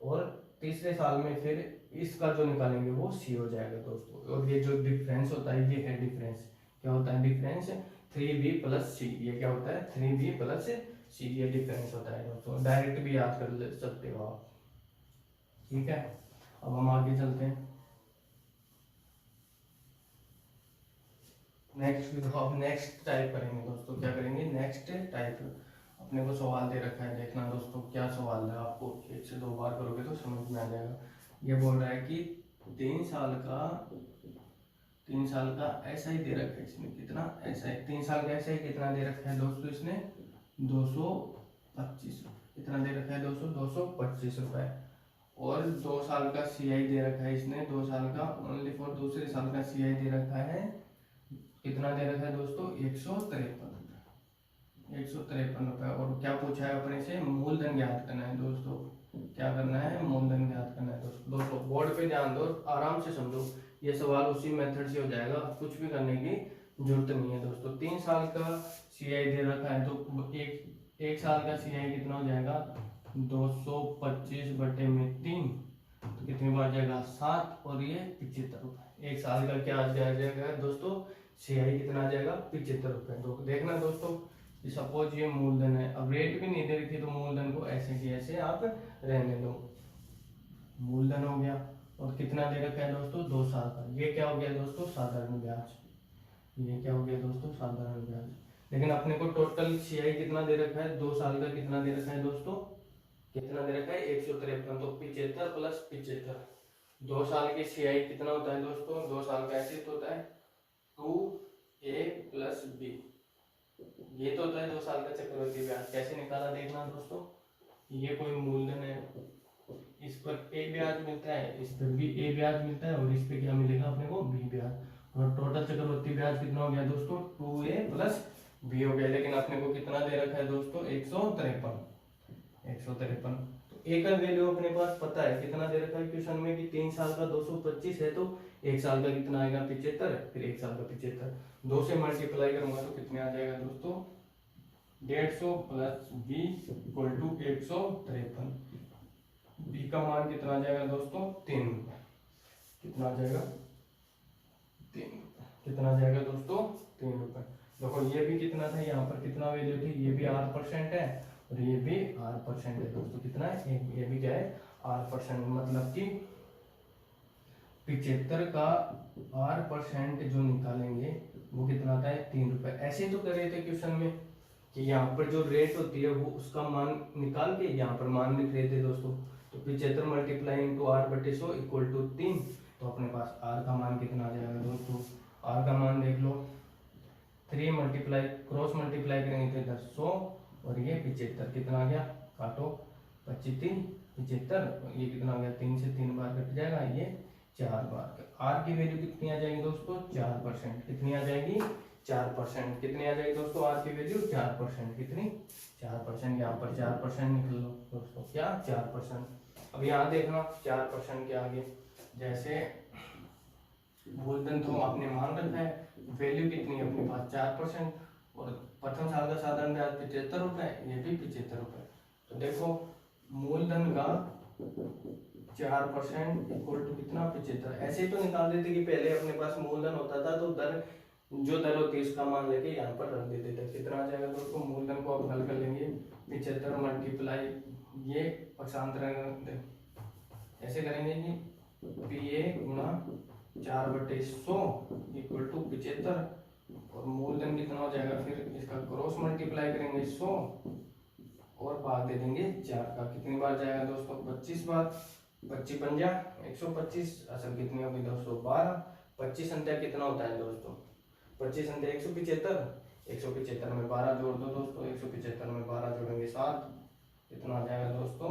और तीसरे साल में फिर इसका जो निकालेंगे वो सी हो जाएगा दोस्तों। और ये जो डिफरेंस होता है ये है डिफरेंस, क्या होता है डिफरेंस 3b प्लस सी। ये क्या होता है 3b प्लस सी, ये डिफरेंस होता है दोस्तों। डायरेक्ट भी याद कर सकते हो आप, ठीक है। अब हम आगे चलते हैं नेक्स्ट। अब नेक्स्ट टाइप करेंगे दोस्तों, क्या करेंगे नेक्स्ट टाइप। अपने को सवाल दे रखा है, देखना दोस्तों क्या सवाल है। आपको 1 से 2 बार करोगे तो समझ में आ जाएगा। ये बोल रहा है कि 3 साल का ऐसा ही दे रखा है इसने, कितना ऐसा ही 3 साल का ऐसा ही कितना दे रखा है दोस्तों इसने 225। कितना दे रखा है दोस्तों 225 रुपए। और 2 साल का सीआई दे रखा है इसने, 2 साल का ओनली फॉर दूसरे साल का सीआई दे रखा है। कितना दे रखा है दोस्तों 153 रुपए। और क्या पूछा है अपने से मूलधन ज्ञात करना है दोस्तों। क्या करना है मूलधन ज्ञात करना है दोस्तों। बोर्ड पे ध्यान दो, आराम से समझो, ये सवाल उसी मेथड से हो जाएगा, कुछ भी करने की जरूरत नहीं है दोस्तों। 3 साल का सीआई दे रखा है तो एक साल का सीआई कितना हो जाएगा 225 बटे में 3 तो कितनी बार जाएगा 7 और ये 75 रुपए। 1 साल का क्या आ जाएगा दोस्तों सीआई कितना आ जाएगा 75 रुपए। तो देखना दोस्तों सपोज ये मूलधन है, अब रेट भी नहीं दे रखी तो मूलधन को ऐसे की ऐसे आप रहने दो। मूलधन हो गया और कितना दे रखा है दोस्तों 2 साल का। ये क्या हो गया दोस्तों साधारण ब्याज। ये क्या हो गया दोस्तों साधारण ब्याज। लेकिन अपने को टोटल सीआई कितना दे रखा है 2 साल का कितना दे रखा है दोस्तों, कितना दे रखा है 153। तो 75 प्लस 75 2 साल की सीआई कितना होता है दोस्तों 2 साल का ऐसे तो होता है 2a प्लस b। ये तो होता है 2 साल का चक्रवृद्धि ब्याज। कैसे निकाला देखना दोस्तों, ये कोई मूलधन है, इस पर ए ब्याज मिलता है, इस पर भी ए ब्याज मिलता है और इस पे क्या मिलेगा अपने को बी ब्याज। और टोटल चक्रवृद्धि ब्याज कितना हो गया दोस्तों 2a प्लस b हो गया। लेकिन अपने को कितना दे रखा है दोस्तों 153। तो ए का वैल्यू अपने पास पता है कितना दे रखा है क्वेश्चन में कि 3 साल का 225 है तो 1 साल का कितना आएगा 75, फिर 1 साल का 75 2 से मल्टीप्लाई करूंगा तो कितने आ जाएगा दोस्तों 150 plus b equal to 153। B का मान कितना आ जाएगा दोस्तों 3 रुपए। कितना आ जाएगा ₹3। कितना जाएगा दोस्तों? ₹3। देखो ये भी कितना था, यहाँ पर कितना वैल्यू थी, ये भी 8% है और ये भी 8% है दोस्तों। कितना है? ये भी क्या है? 8%। मतलब कि 75 का 8% जो निकालेंगे वो कितना आता है? ₹3। ऐसे तो कर रहे थे क्वेश्चन में कि यहाँ पर जो रेट होती है वो उसका मान निकाल के यहाँ पर मान लिख रहे थे दोस्तों। तो 75 multiply into R/100 equal to 3। तो अपने पास R का मान कितना आ जाएगा दोस्तों? R का मान देख लो, 3 मल्टीप्लाई क्रॉस मल्टीप्लाई करेंगे तो इधर 100 और ये 75। कितना आ गया? काटो, 25 3 75। ये कितना आ गया? 3 से 3 बार कट जाएगा, ये 4 बार। R की वैल्यू कितनी आ जाएगी दोस्तों? 4%। कितनी आ जाएगी? 4%। कितनी आ जाएगी दोस्तों? R की वैल्यू 4%। कितनी? 4%। यहाँ पर 4% निकल लो दोस्तों। क्या? 4%। अब यहाँ देखना 4% के आगे, जैसे मूलधन तो आपने मान रखा है, वैल्यू कितनी है अपने पास? 4%। और प्रथम साल का साधारण ब्याज ₹75, ये भी ₹75। तो देखो मूलधन का 4% इक्वल टू कितना? 75। ऐसे तो निकाल देते कि पहले अपने पास मूलधन होता था तो दर, जो दर होती है उसका मान लेके यहाँ पर रख देते थे। कितना आ जाएगा दोस्तों? मूलधन को आप हल कर लेंगे, 75 मल्टीप्लाई ये पक्षांतर ऐसे करेंगे कि PA गुणा 4/100 इक्वल टू 75। और मूलधन कितना हो जाएगा? फिर इसका क्रॉस मल्टीप्लाई करेंगे 100 और भाग दे देंगे 4 का। कितनी बार जाएगा दोस्तों? 25 बार। 25 पंजा 125। असल कितनी होगी दोस्तों? 12। 25 संख्या कितना होता है दोस्तों? 25 संख्या 175। 175 में 12 जोड़ दो दोस्तों। 175 में 12 जोड़ेंगे 7। कितना आ जाएगा दोस्तों?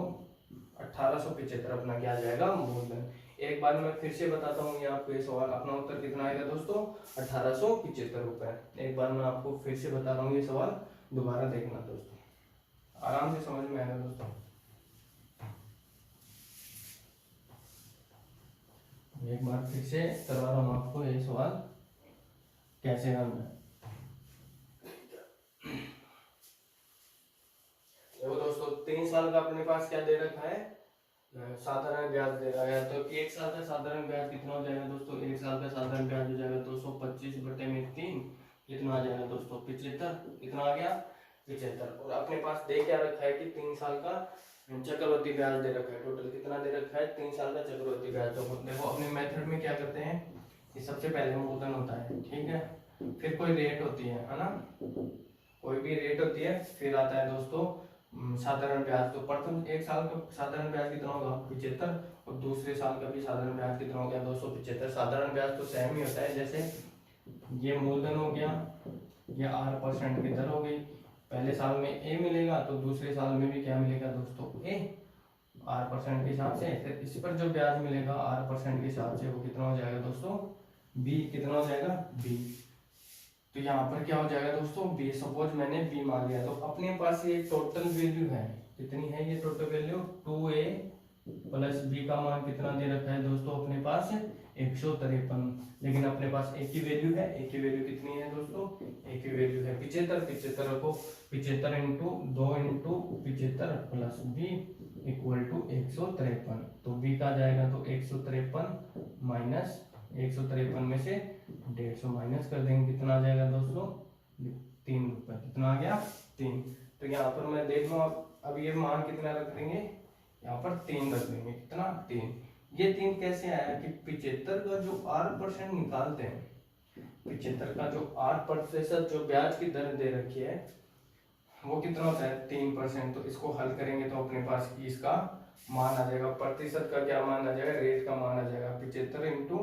1875 अपना क्या आ जाएगा? मूलधन। एक बार मैं फिर से बताता हूँ ये आपको ये सवाल, अपना उत्तर कितना आएगा दोस्तों? ₹1875। एक बार मैं आपको फिर से बता रहा हूँ ये सवाल, दोबारा देखना दोस्तों, आराम से समझ में आएगा दोस्तों। एक बार फिर से करवा रहा हूँ आपको ये सवाल कैसे करना है। देखो दोस्तों 3 साल का अपने पास क्या दे रखा है? साधारण ब्याज दे रहा है। तो 1 साल का साधारण ब्याज कितना हो जाएगा दोस्तों? 1 साल का साधारण ब्याज हो जाएगा 225/3। कितना आ जाएगा दोस्तों? 75। कितना आ गया? 75। और अपने पास दे क्या रखा है कि 3 साल का चक्रवृद्धि ब्याज दे रखा है। टोटल कितना दे रखा है? 3 साल का चक्रवृद्धि ब्याज। तो देखो अपने मेथड में क्या करते हैं कि सबसे पहले मूलधन होता है, ठीक है, फिर कोई रेट होती है ना, कोई भी रेट होती है, फिर आता है दोस्तों साधारण ब्याज। तो प्रथम 1 साल का साधारण ब्याज कितना होगा? 75। और दूसरे साल का भी साधारण ब्याज कितना हो गया? 275। साधारण ब्याज तो सेम ही होता है, जैसे ये मूलधन हो गया, ये 8% की दर हो गई। पहले साल में A मिलेगा तो दूसरे साल में भी क्या मिलेगा दोस्तों? A 8% के हिसाब से। फिर इस पर जो ब्याज मिलेगा 8% के हिसाब से वो कितना हो जाएगा दोस्तों? B। कितना हो जाएगा? B। तो यहाँ पर क्या हो जाएगा दोस्तों? B। सपोज मैंने B मान लिया, तो अपने पास ये टोटल वैल्यू है, कितनी है ये total value? 2A plus B का मान कितना दे रखा है दोस्तों अपने पास? 153। लेकिन अपने पास A की वैल्यू है, A की वैल्यू कितनी है दोस्तों? A की वैल्यू है 75। 75 को 75 into 2 into 75 plus B equal to 153। तो B का जाएगा तो 153 माइनस 153 में से 150 माइनस कर देंगे, कितना आ जाएगा दोस्तों? ₹3। कितना आ गया? 3। तो यहाँ पर मैं देख लूँ अब ये मान कितना रख देंगे? यहाँ पर 3 रख देंगे। कितना? 3। ये 3 कैसे आया कि 75 का जो 8% निकालते हैं, 75 का जो 8% जो ब्याज की दर दे रखी है वो कितना होता है? 3%। तो इसको हल करेंगे तो अपने पास इसका मान आ जाएगा, प्रतिशत का क्या मान आ जाएगा? रेट का मान आ जाएगा 75 इंटू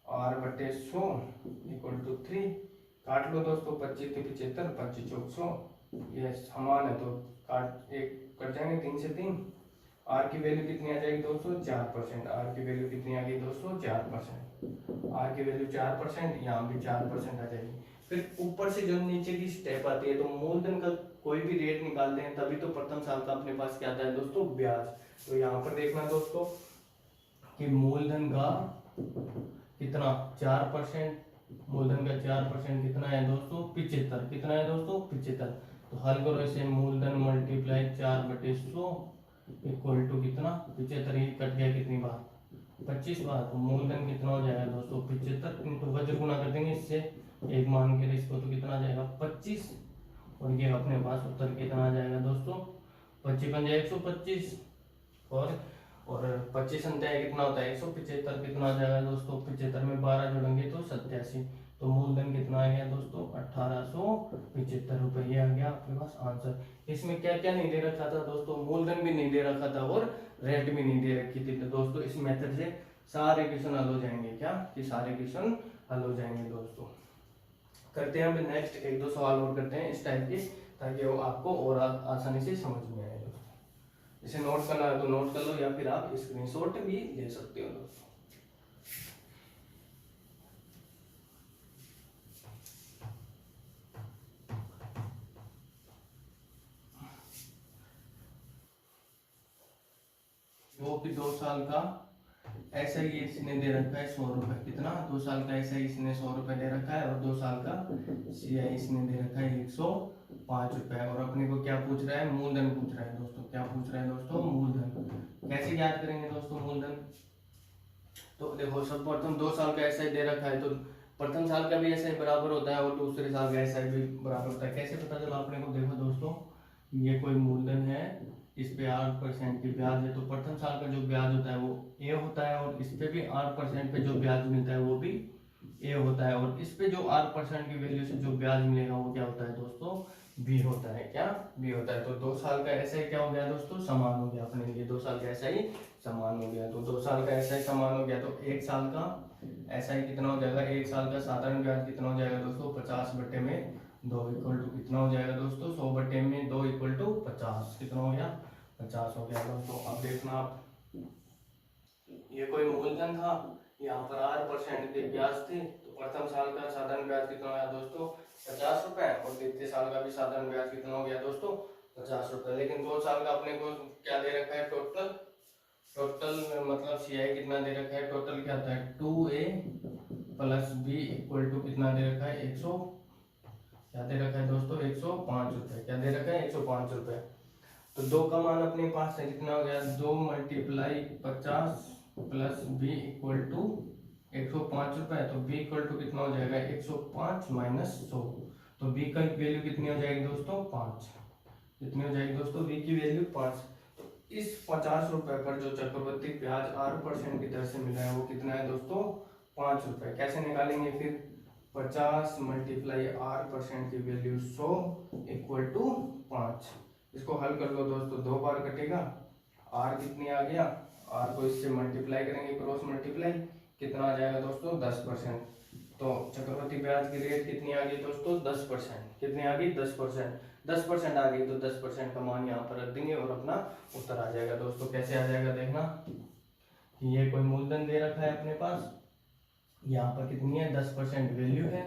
R/100 इक्वल टू 3। काट लो दोस्तों, 25 के 75, 25 चौक 100, ये समान है तो काट एक कट जाएंगे 3 से 3। R की वैल्यू कितनी आ जाएगी दोस्तों? 4%। R की वैल्यू कितनी आ गई दोस्तों? 4%। R की वैल्यू 4%, यहाँ भी 4% आ जाएगी। फिर ऊपर से जो नीचे की स्टेप आती है, तो मूलधन का कोई भी रेट निकालते हैं तभी तो प्रथम साल का अपने पास क्या आता है दोस्तों? ब्याज। तो यहाँ पर देखना दोस्तों कि मूलधन का कितना? 4%। मूलधन का 4% कितना है दोस्तों? 75। कितना है दोस्तों? 75। तो हल करो इसे, मूलधन मल्टीप्लाई 4/100 इक्वल टू कितना? 75। ही कट गया कितनी बार? 25 बार, तो मूलधन कितना हो जाएगा दोस्तों 75 इंटू वज्र गुना कर देंगे इससे, एक मान के इसको, तो कितना आ जाएगा 25, और ये अपने पास उत्तर कितना आ जाएगा दोस्तों 25 पंजे 125, और 25 अंत्या कितना होता है 175, कितना आ जाएगा दोस्तों 75 में 12 जोड़ेंगे तो 87, तो मूलधन कितना आ गया दोस्तों 1875 रुपए, ये आ गया आपके पास आंसर। इसमें क्या क्या नहीं दे रखा था दोस्तों, मूलधन भी नहीं दे रखा था और रेट भी नहीं दे रखी थी, तो दोस्तों इस मेथड से सारे क्वेश्चन हल हो जाएंगे, क्या कि सारे क्वेश्चन हल हो जाएंगे दोस्तों। करते हैं अब नेक्स्ट एक दो सवाल और करते हैं इस टाइप के, ताकि वो आपको और आसानी से समझ में आए दोस्तों। इसे नोट करना है तो नोट कर लो, या फिर आप स्क्रीनशॉट भी ले सकते हो दोस्तों। वो भी 2 साल का ऐसा ही इसने दे रखा है 100 रुपए, कितना 2 साल का ऐसा ही इसने 100 रुपए दे रखा है, और 2 साल का सीआई इसने दे रखा है 105 रुपए, और अपने को क्या पूछ रहा है मूलधन पूछ रहा है दोस्तों, क्या पूछ रहा है दोस्तों मूलधन। कैसे याद करेंगे दोस्तों मूलधन, तो देखो सब प्रथम 2 साल का ऐसा ही दे रखा है, तो प्रथम साल का भी ऐसा ही बराबर होता है और दूसरे साल का ऐसा भी बराबर होता है। कैसे पता चला अपने को, देखो दोस्तों ये कोई मूलधन है, इस पे 8% की ब्याज है, तो प्रथम साल का जो ब्याज होता है वो ए होता है, और इस पे भी 8% पे जो ब्याज मिलता है वो भी ए होता है, और इस पे जो 8% की वैल्यू से जो ब्याज मिलेगा वो क्या होता है दोस्तों बी होता है, क्या बी होता है। तो 2 साल का ऐसा ही क्या हो गया दोस्तों समान हो गया अपने लिए, 2 साल का ऐसा ही समान हो गया, तो 2 साल का ऐसा ही समान हो गया, तो 1 साल का ऐसा ही कितना हो जाएगा, 1 साल का साधारण ब्याज कितना हो जाएगा दोस्तों 50 बटे में 2 इक्वल टू कितना हो जाएगा दोस्तों 100 बटे में 2 इक्वल टू 50, कितना हो गया 50 हो गया दोस्तों। अब देखना आप, ये कोई मूलधन था, यहाँ पर 8% के ब्याज थे, तो प्रथम साल का साधारण ब्याज कितना हो गया दोस्तों 50 रुपए, और द्वितीय साल का भी साधारण ब्याज कितना हो गया दोस्तों 50 रुपए। लेकिन 2 साल का अपने को क्या दे रखा है टोटल मतलब सीआई कितना दे रखा है, टोटल क्या आता है 2a plus B equal to कितना दे रखा है 100, क्या दे रखा है दोस्तों 105 रुपए, क्या दे रखा है 105 रुपए। तो 2 का मान अपने पास है कितना हो गया 2 multiply 50 plus B equal to 105 रुपए, तो बी इक्वल टू कितना हो जाएगा 105 माइनस 100, तो बी का वैल्यू कितनी हो जाएगी दोस्तों 5, कितनी हो जाएगी दोस्तों बी की वैल्यू 5। तो इस 50 रुपए पर जो चक्रवृद्धि ब्याज 8% की दर से मिला है वो कितना है दोस्तों 5 रुपए। कैसे निकालेंगे फिर, 50 मल्टीप्लाई 8% की वैल्यू 100 इक्वल टू 5, इसको हल कर लो दोस्तों, 2 बार कटेगा, आर कितनी आ गया, आर को इससे मल्टीप्लाई करेंगे क्रॉस मल्टीप्लाई, कितना आ जाएगा दोस्तों 10%, तो चक्रवृद्धि ब्याज की रेट कितनी आ गई दोस्तों 10%, कितनी आ गई 10% आ गई, तो 10% का मान यहाँ पर रख देंगे और अपना उत्तर आ जाएगा दोस्तों। कैसे आ जाएगा देखना, कि ये कोई मूलधन दे रखा है अपने पास, यहाँ पर कितनी है 10% वैल्यू है,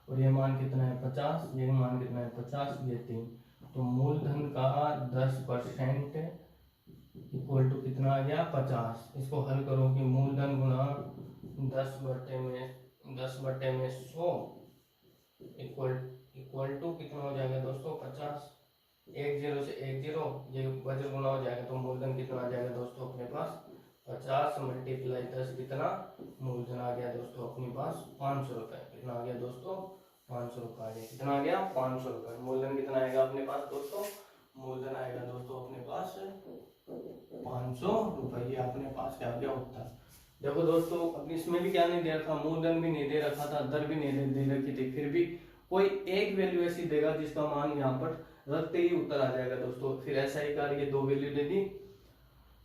और ये मान कितना है 50, ये मान कितना है 50, ये 3, तो मूलधन का 10% इक्वल टू कितना आ गया 50। इसको हल करो कि मूलधन गुना 10 बटे में 100 इक्वल टू कितना हो जाएगा दोस्तों 50, 1 0 से 1 0, ये वज्र गुना हो जाएगा, तो मूलधन कितना आ जाएगा दोस्तों अपने पास 50 मल्टीप्लाई 10, कितना मूलधन आ गया दोस्तों अपने पास 500 रुपए, कितना आ गया दोस्तों 500 रुपए आ गया, कितना आ गया 500 रुपए। मूलधन कितना आएगा अपने पास दोस्तों, मूलधन आएगा दोस्तों अपने पास 500 रुपए, अपने पास क्या गया उत्तर। देखो दोस्तों अब इसमें भी क्या नहीं दे रखा, मूलधन भी नहीं दे रखा था, दर भी नहीं दे रखी थी, फिर भी कोई एक वैल्यू ऐसी देगा जिसका मान यहाँ पर रखते ही उत्तर आ जाएगा दोस्तों। फिर ऐसा ही कर ये 2 वैल्यू दे दी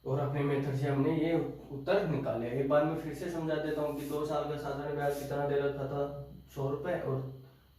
और अपने मेथड से हमने ये उत्तर निकाले। एक बार मैं फिर से समझा देता हूँ कि 2 साल का साधारण ब्याज कितना दे रखा था 100 रुपए, और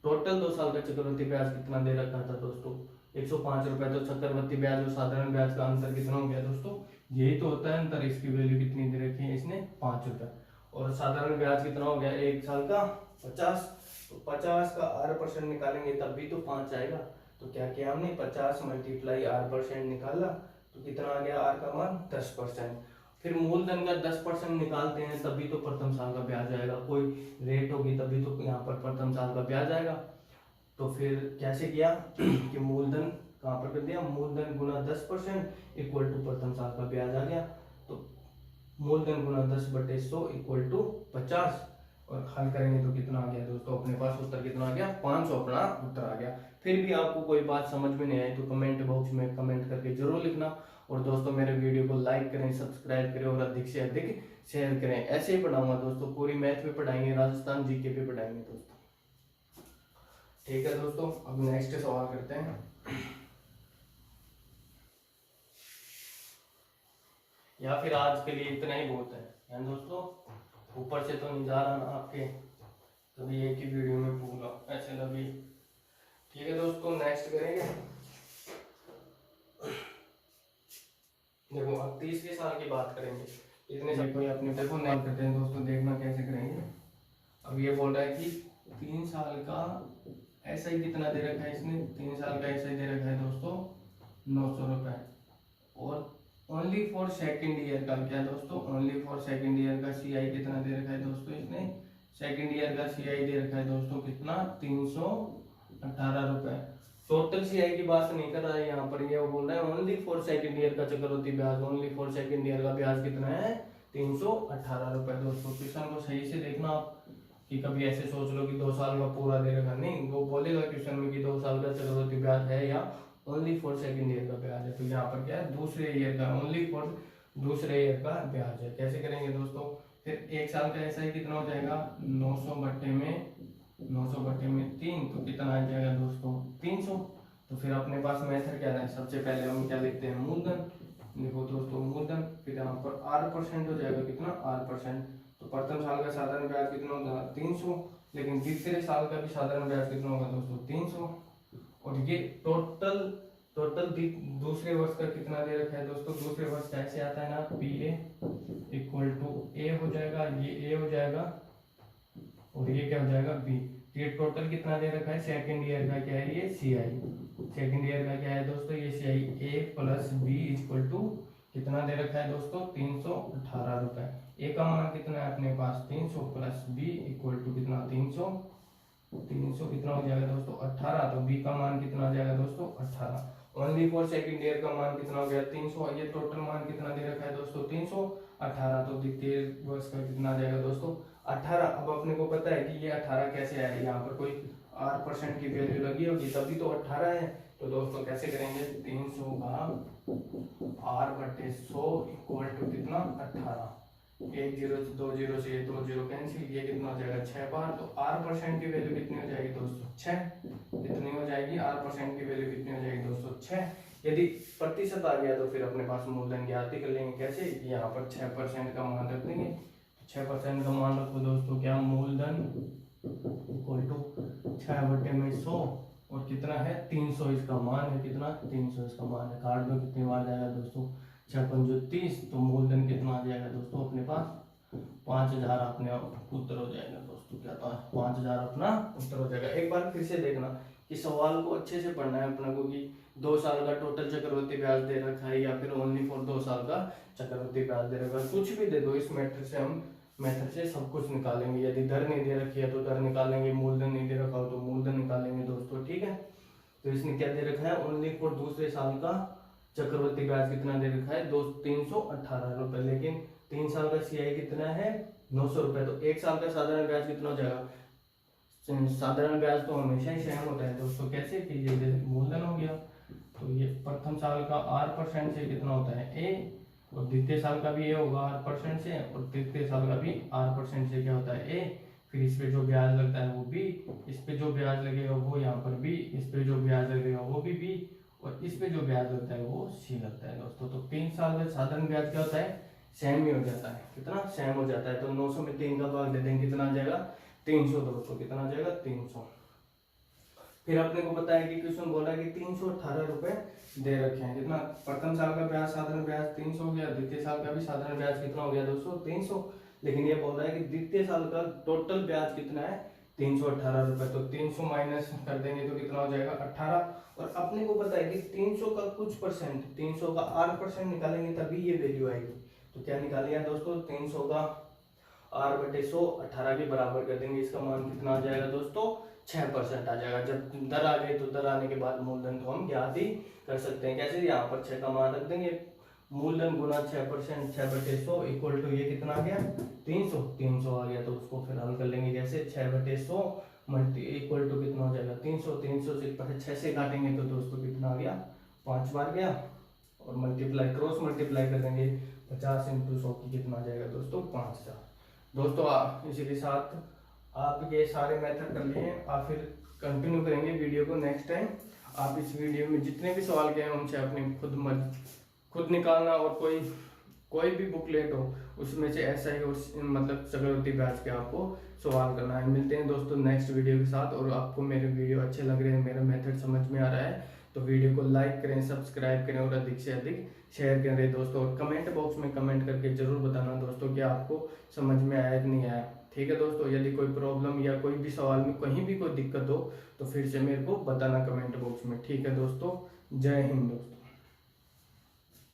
टोटल 2 साल का चक्रवृद्धि ब्याज कितना दे रखा था दोस्तों 105 रुपए। तो चक्रवृद्धि ब्याज और साधारण ब्याज का अंतर कितना हो गया दोस्तों, यही तो होता है अंतर। इसकी वैल्यू कितनी दे रखी है इसने 5 रुपए, और साधारण ब्याज कितना हो गया 1 साल का 50, तो 50 का 8% निकालेंगे तब भी तो 5 आएगा। तो क्या किया हमने 50 मल्टीप्लाई 8% निकाला, तो कितना आ गया आर का मान 10%। फिर मूलधन का 10% निकालते हैं तभी तो प्रथम साल का ब्याज आएगा, कोई रेट होगी तभी तो यहाँ पर प्रथम साल का ब्याज आएगा। तो फिर कैसे किया कि मूलधन कहाँ पर कर दिया, मूलधन गुना 10% इक्वल टू प्रथम साल का ब्याज आ गया। तो मूलधन गुना 10/100 इक्वल टू 50। और हल करेंगे तो कितना आ गया दोस्तों, अपने पास उत्तर कितना आ गया, 500 अपना उत्तर आ गया। फिर भी आपको कोई बात समझ में नहीं आई तो कमेंट बॉक्स में कमेंट करके जरूर लिखना। और दोस्तों मेरे वीडियो को लाइक करें, सब्सक्राइब करें और अधिक से अधिक शेयर करें। ऐसे ही पढ़ाऊंगा दोस्तों, पूरी मैथ पे पढ़ाएंगे, राजस्थान जीके पे पढ़ाएंगे दोस्तों। ठीक है दोस्तों, अब नेक्स्ट सवाल करते हैं। या फिर आज के लिए इतना ही बहुत है दोस्तों, ऊपर से तो नहीं जा रहा ना आपके, कभी एक ही वीडियो में पूरा ऐसे लगे। ठीक है दोस्तों, नेक्स्ट करेंगे। देखो अब 30वें साल की बात करेंगे। इतने सब कोई अपने देखो नहीं करते हैं दोस्तों, देखना कैसे करेंगे। अब ये बोल रहा है कि 3 साल का ऐसा ही कितना दे रखा है इसने, 3 साल का ऐसा ही दे रखा है दोस्तों 900 रुपए। और ओनली फॉर सेकेंड ईयर का क्या दोस्तों, ओनली फॉर सेकेंड ईयर का सीआई कितना दे रखा है दोस्तों इसने, सेकेंड ईयर का सीआई दे रखा है दोस्तों कितना, 318 रुपए। टोटल सीआई की बात नहीं कर रहा है यहाँ पर, ये बोल रहा है ओनली फॉर सेकेंड ईयर का चक्रवृद्धि ब्याज, ओनली फॉर सेकेंड ईयर का ब्याज कितना है, 318 रुपए। दोस्तों क्वेश्चन को सही से देखना आप, कि कभी ऐसे सोच लो कि 2 साल का पूरा दे रखा, नहीं, वो बोलेगा क्वेश्चन में कि 2 साल का चक्रवृद्धि ब्याज है या ओनली फॉर सेकेंड ईयर का ब्याज है। तो यहाँ पर क्या है, दूसरे ईयर का, ओनली फॉर दूसरे ईयर का ब्याज है। कैसे करेंगे दोस्तों, फिर 1 साल का ऐसा ही कितना हो जाएगा, 900 बट्टे में 3, तो कितना आ जाएगा दोस्तों 300। तो फिर अपने पास मेथड क्या है, सबसे पहले हम क्या लिखते हैं, मूलधन। देखो दोस्तों मूलधन, फिर यहाँ पर r% हो जाएगा, कितना r%। तो प्रथम साल का साधारण ब्याज कितना होगा 300, लेकिन तीसरे साल का भी साधारण ब्याज कितना होगा दोस्तों 300। और ये टोटल दूसरे वर्ष का कितना दे रखा है दोस्तों, दूसरे वर्ष का ऐसे आता है ना, PA इक्वल टू A हो जाएगा, ये A हो जाएगा और ये क्या हो जाएगा B। ये टोटल कितना दे रखा है, सेकेंड ईयर का क्या है, ये CI, सेकेंड ईयर का क्या है दोस्तों, ये CI A plus B equal to कितना दे रखा है दोस्तों 318 रुपए। ए का मान कितना है अपने पास 300 प्लस B इक्वल टू कितना 300 कितना हो जाएगा दोस्तों 18। तो B का मान कितना आ जाएगा दोस्तों 18। ओनली फॉर सेकेंड ईयर का मान कितना हो गया 300, ये टोटल मान कितना दे रखा है दोस्तों 318। तो द्वितीय वर्ष का कितना आ जाएगा दोस्तों 18। अब अपने को पता है कि ये 18 कैसे आया, यहाँ पर कोई r% की वैल्यू लगी होगी तभी तो 18 है। तो दोस्तों कैसे करेंगे, 300 का r/100 इक्वल टू कितना 18, 1 0 से 2 0 से 2 0 कैंसिल, ये कितना हो जाएगा 6 बार। तो r% की वैल्यू कितनी हो जाएगी दोस्तों 6, कितनी हो जाएगी r% की वैल्यू कितनी हो जाएगी दोस्तों 6। यदि प्रतिशत आ गया तो फिर अपने पास मूलधन ज्ञात कर लेंगे। कैसे, यहाँ पर 6% का मान रख देंगे, 6% का मान रखो दोस्तों, क्या मूलधन इक्वल टू 6/100 और कितना है 300 इसका मान है, कितना 300 इसका मान है। कार्ड में कितनी बार जाएगा दोस्तों 6×5 तो मूलधन कितना आ जाएगा दोस्तों अपने पास 5000 अपने उत्तर हो जाएगा दोस्तों, क्या था 5000 अपना उत्तर हो जाएगा। एक बार फिर से देखना कि सवाल को अच्छे से पढ़ना है अपने को, कि 2 साल का टोटल चक्रवृद्धि ब्याज दे रखा है या फिर ओनली फॉर 2 साल का चक्रवृद्धि ब्याज दे रखा है, कुछ भी दे दो, इस मैटर से हम मेथड से सब कुछ निकालेंगे। यदि दर नहीं दे रखी है तो दर निकालेंगे, मूलधन नहीं दे रखा हो तो मूलधन निकालेंगे दोस्तों। ठीक है, तो इसने क्या दे रखा है, ओनली फॉर दूसरे साल का चक्रवृद्धि ब्याज कितना दे रखा है 318 रुपए, लेकिन 3 साल का CI कितना है 900 रुपए। तो 1 साल का साधारण ब्याज कितना हो जाएगा, साधारण ब्याज तो हमेशा ही सेम होता है दोस्तों। कैसे कि ये मूलधन हो गया, तो ये प्रथम साल का r% से कितना होता है A, और द्वितीय साल का भी A होगा r% से, और तृतीय साल का भी r% से क्या होता है A। फिर इस पे जो ब्याज लगता है वो B, इस पे जो ब्याज लगेगा वो यहाँ पर B, इस पे जो ब्याज लगेगा वो भी B, और इस पे जो ब्याज लगता है वो C लगता है दोस्तों। तो 3 साल में साधारण ब्याज क्या होता है, सेम ही हो जाता है, कितना सेम हो जाता है। तो 900 में 3 का भाग दे देंगे, कितना आ जाएगा 300 दोस्तों, कितना आ जाएगा 300। फिर अपने को पता है कि क्वेश्चन बोला है कि 318 रुपए दे रखे हैं, कितना प्रथम साल का ब्याज साधारण ब्याज 300 हो गया, द्वितीय साल का भी साधारण ब्याज कितना हो गया दोस्तों 300। लेकिन ये बोल रहा है कि द्वितीय साल का टोटल ब्याज कितना है 318 रुपए। तो 300 माइनस कर देंगे तो कितना हो जाएगा 18। और अपने को पता है कि 300 का कुछ परसेंट, 300 का r% निकालेंगे तभी ये वैल्यू आएगी। तो क्या निकालिए दोस्तों, 300 का r/100 18 के बराबर कर देंगे, इसका मान कितना आ जाएगा दोस्तों 6% आ जाएगा। जब दर आ गई तो दर आने के बाद मूलधन तो हम ज्ञात ही कर सकते हैं। कैसे, यहाँ पर 6 का मान रख देंगे, मूलधन गुना 6%, 6/100 इक्वल टू ये कितना आ गया 300, 300 आ गया। तो उसको फिर हल कर लेंगे, जैसे 6/100 मल्टी इक्वल टू कितना हो जाएगा 300, 300 से 6 से काटेंगे तो दोस्तों कितना आ गया 5 बार गया, और मल्टीप्लाई क्रॉस मल्टीप्लाई कर देंगे 50 × 100 की कितना आ जाएगा दोस्तों 5000। दोस्तों इसी के साथ आप ये सारे मेथड कर लिए, आप फिर कंटिन्यू करेंगे वीडियो को नेक्स्ट टाइम। आप इस वीडियो में जितने भी सवाल किए हैं उनसे अपने खुद निकालना, और कोई भी बुकलेट हो उसमें से ऐसा ही और मतलब चक्रवृद्धि ब्याज के आपको सवाल करना है। मिलते हैं दोस्तों नेक्स्ट वीडियो के साथ। और आपको मेरे वीडियो अच्छे लग रहे हैं, मेरा मेथड समझ में आ रहा है तो वीडियो को लाइक करें, सब्सक्राइब करें और अधिक से अधिक शेयर करें दोस्तों। और कमेंट बॉक्स में कमेंट करके जरूर बताना दोस्तों कि आपको समझ में आया कि नहीं आया। ठीक है दोस्तों, यदि कोई प्रॉब्लम या कोई भी सवाल में कहीं भी कोई दिक्कत हो तो फिर से मेरे को बताना कमेंट बॉक्स में। ठीक है दोस्तों, जय हिंद दोस्तों।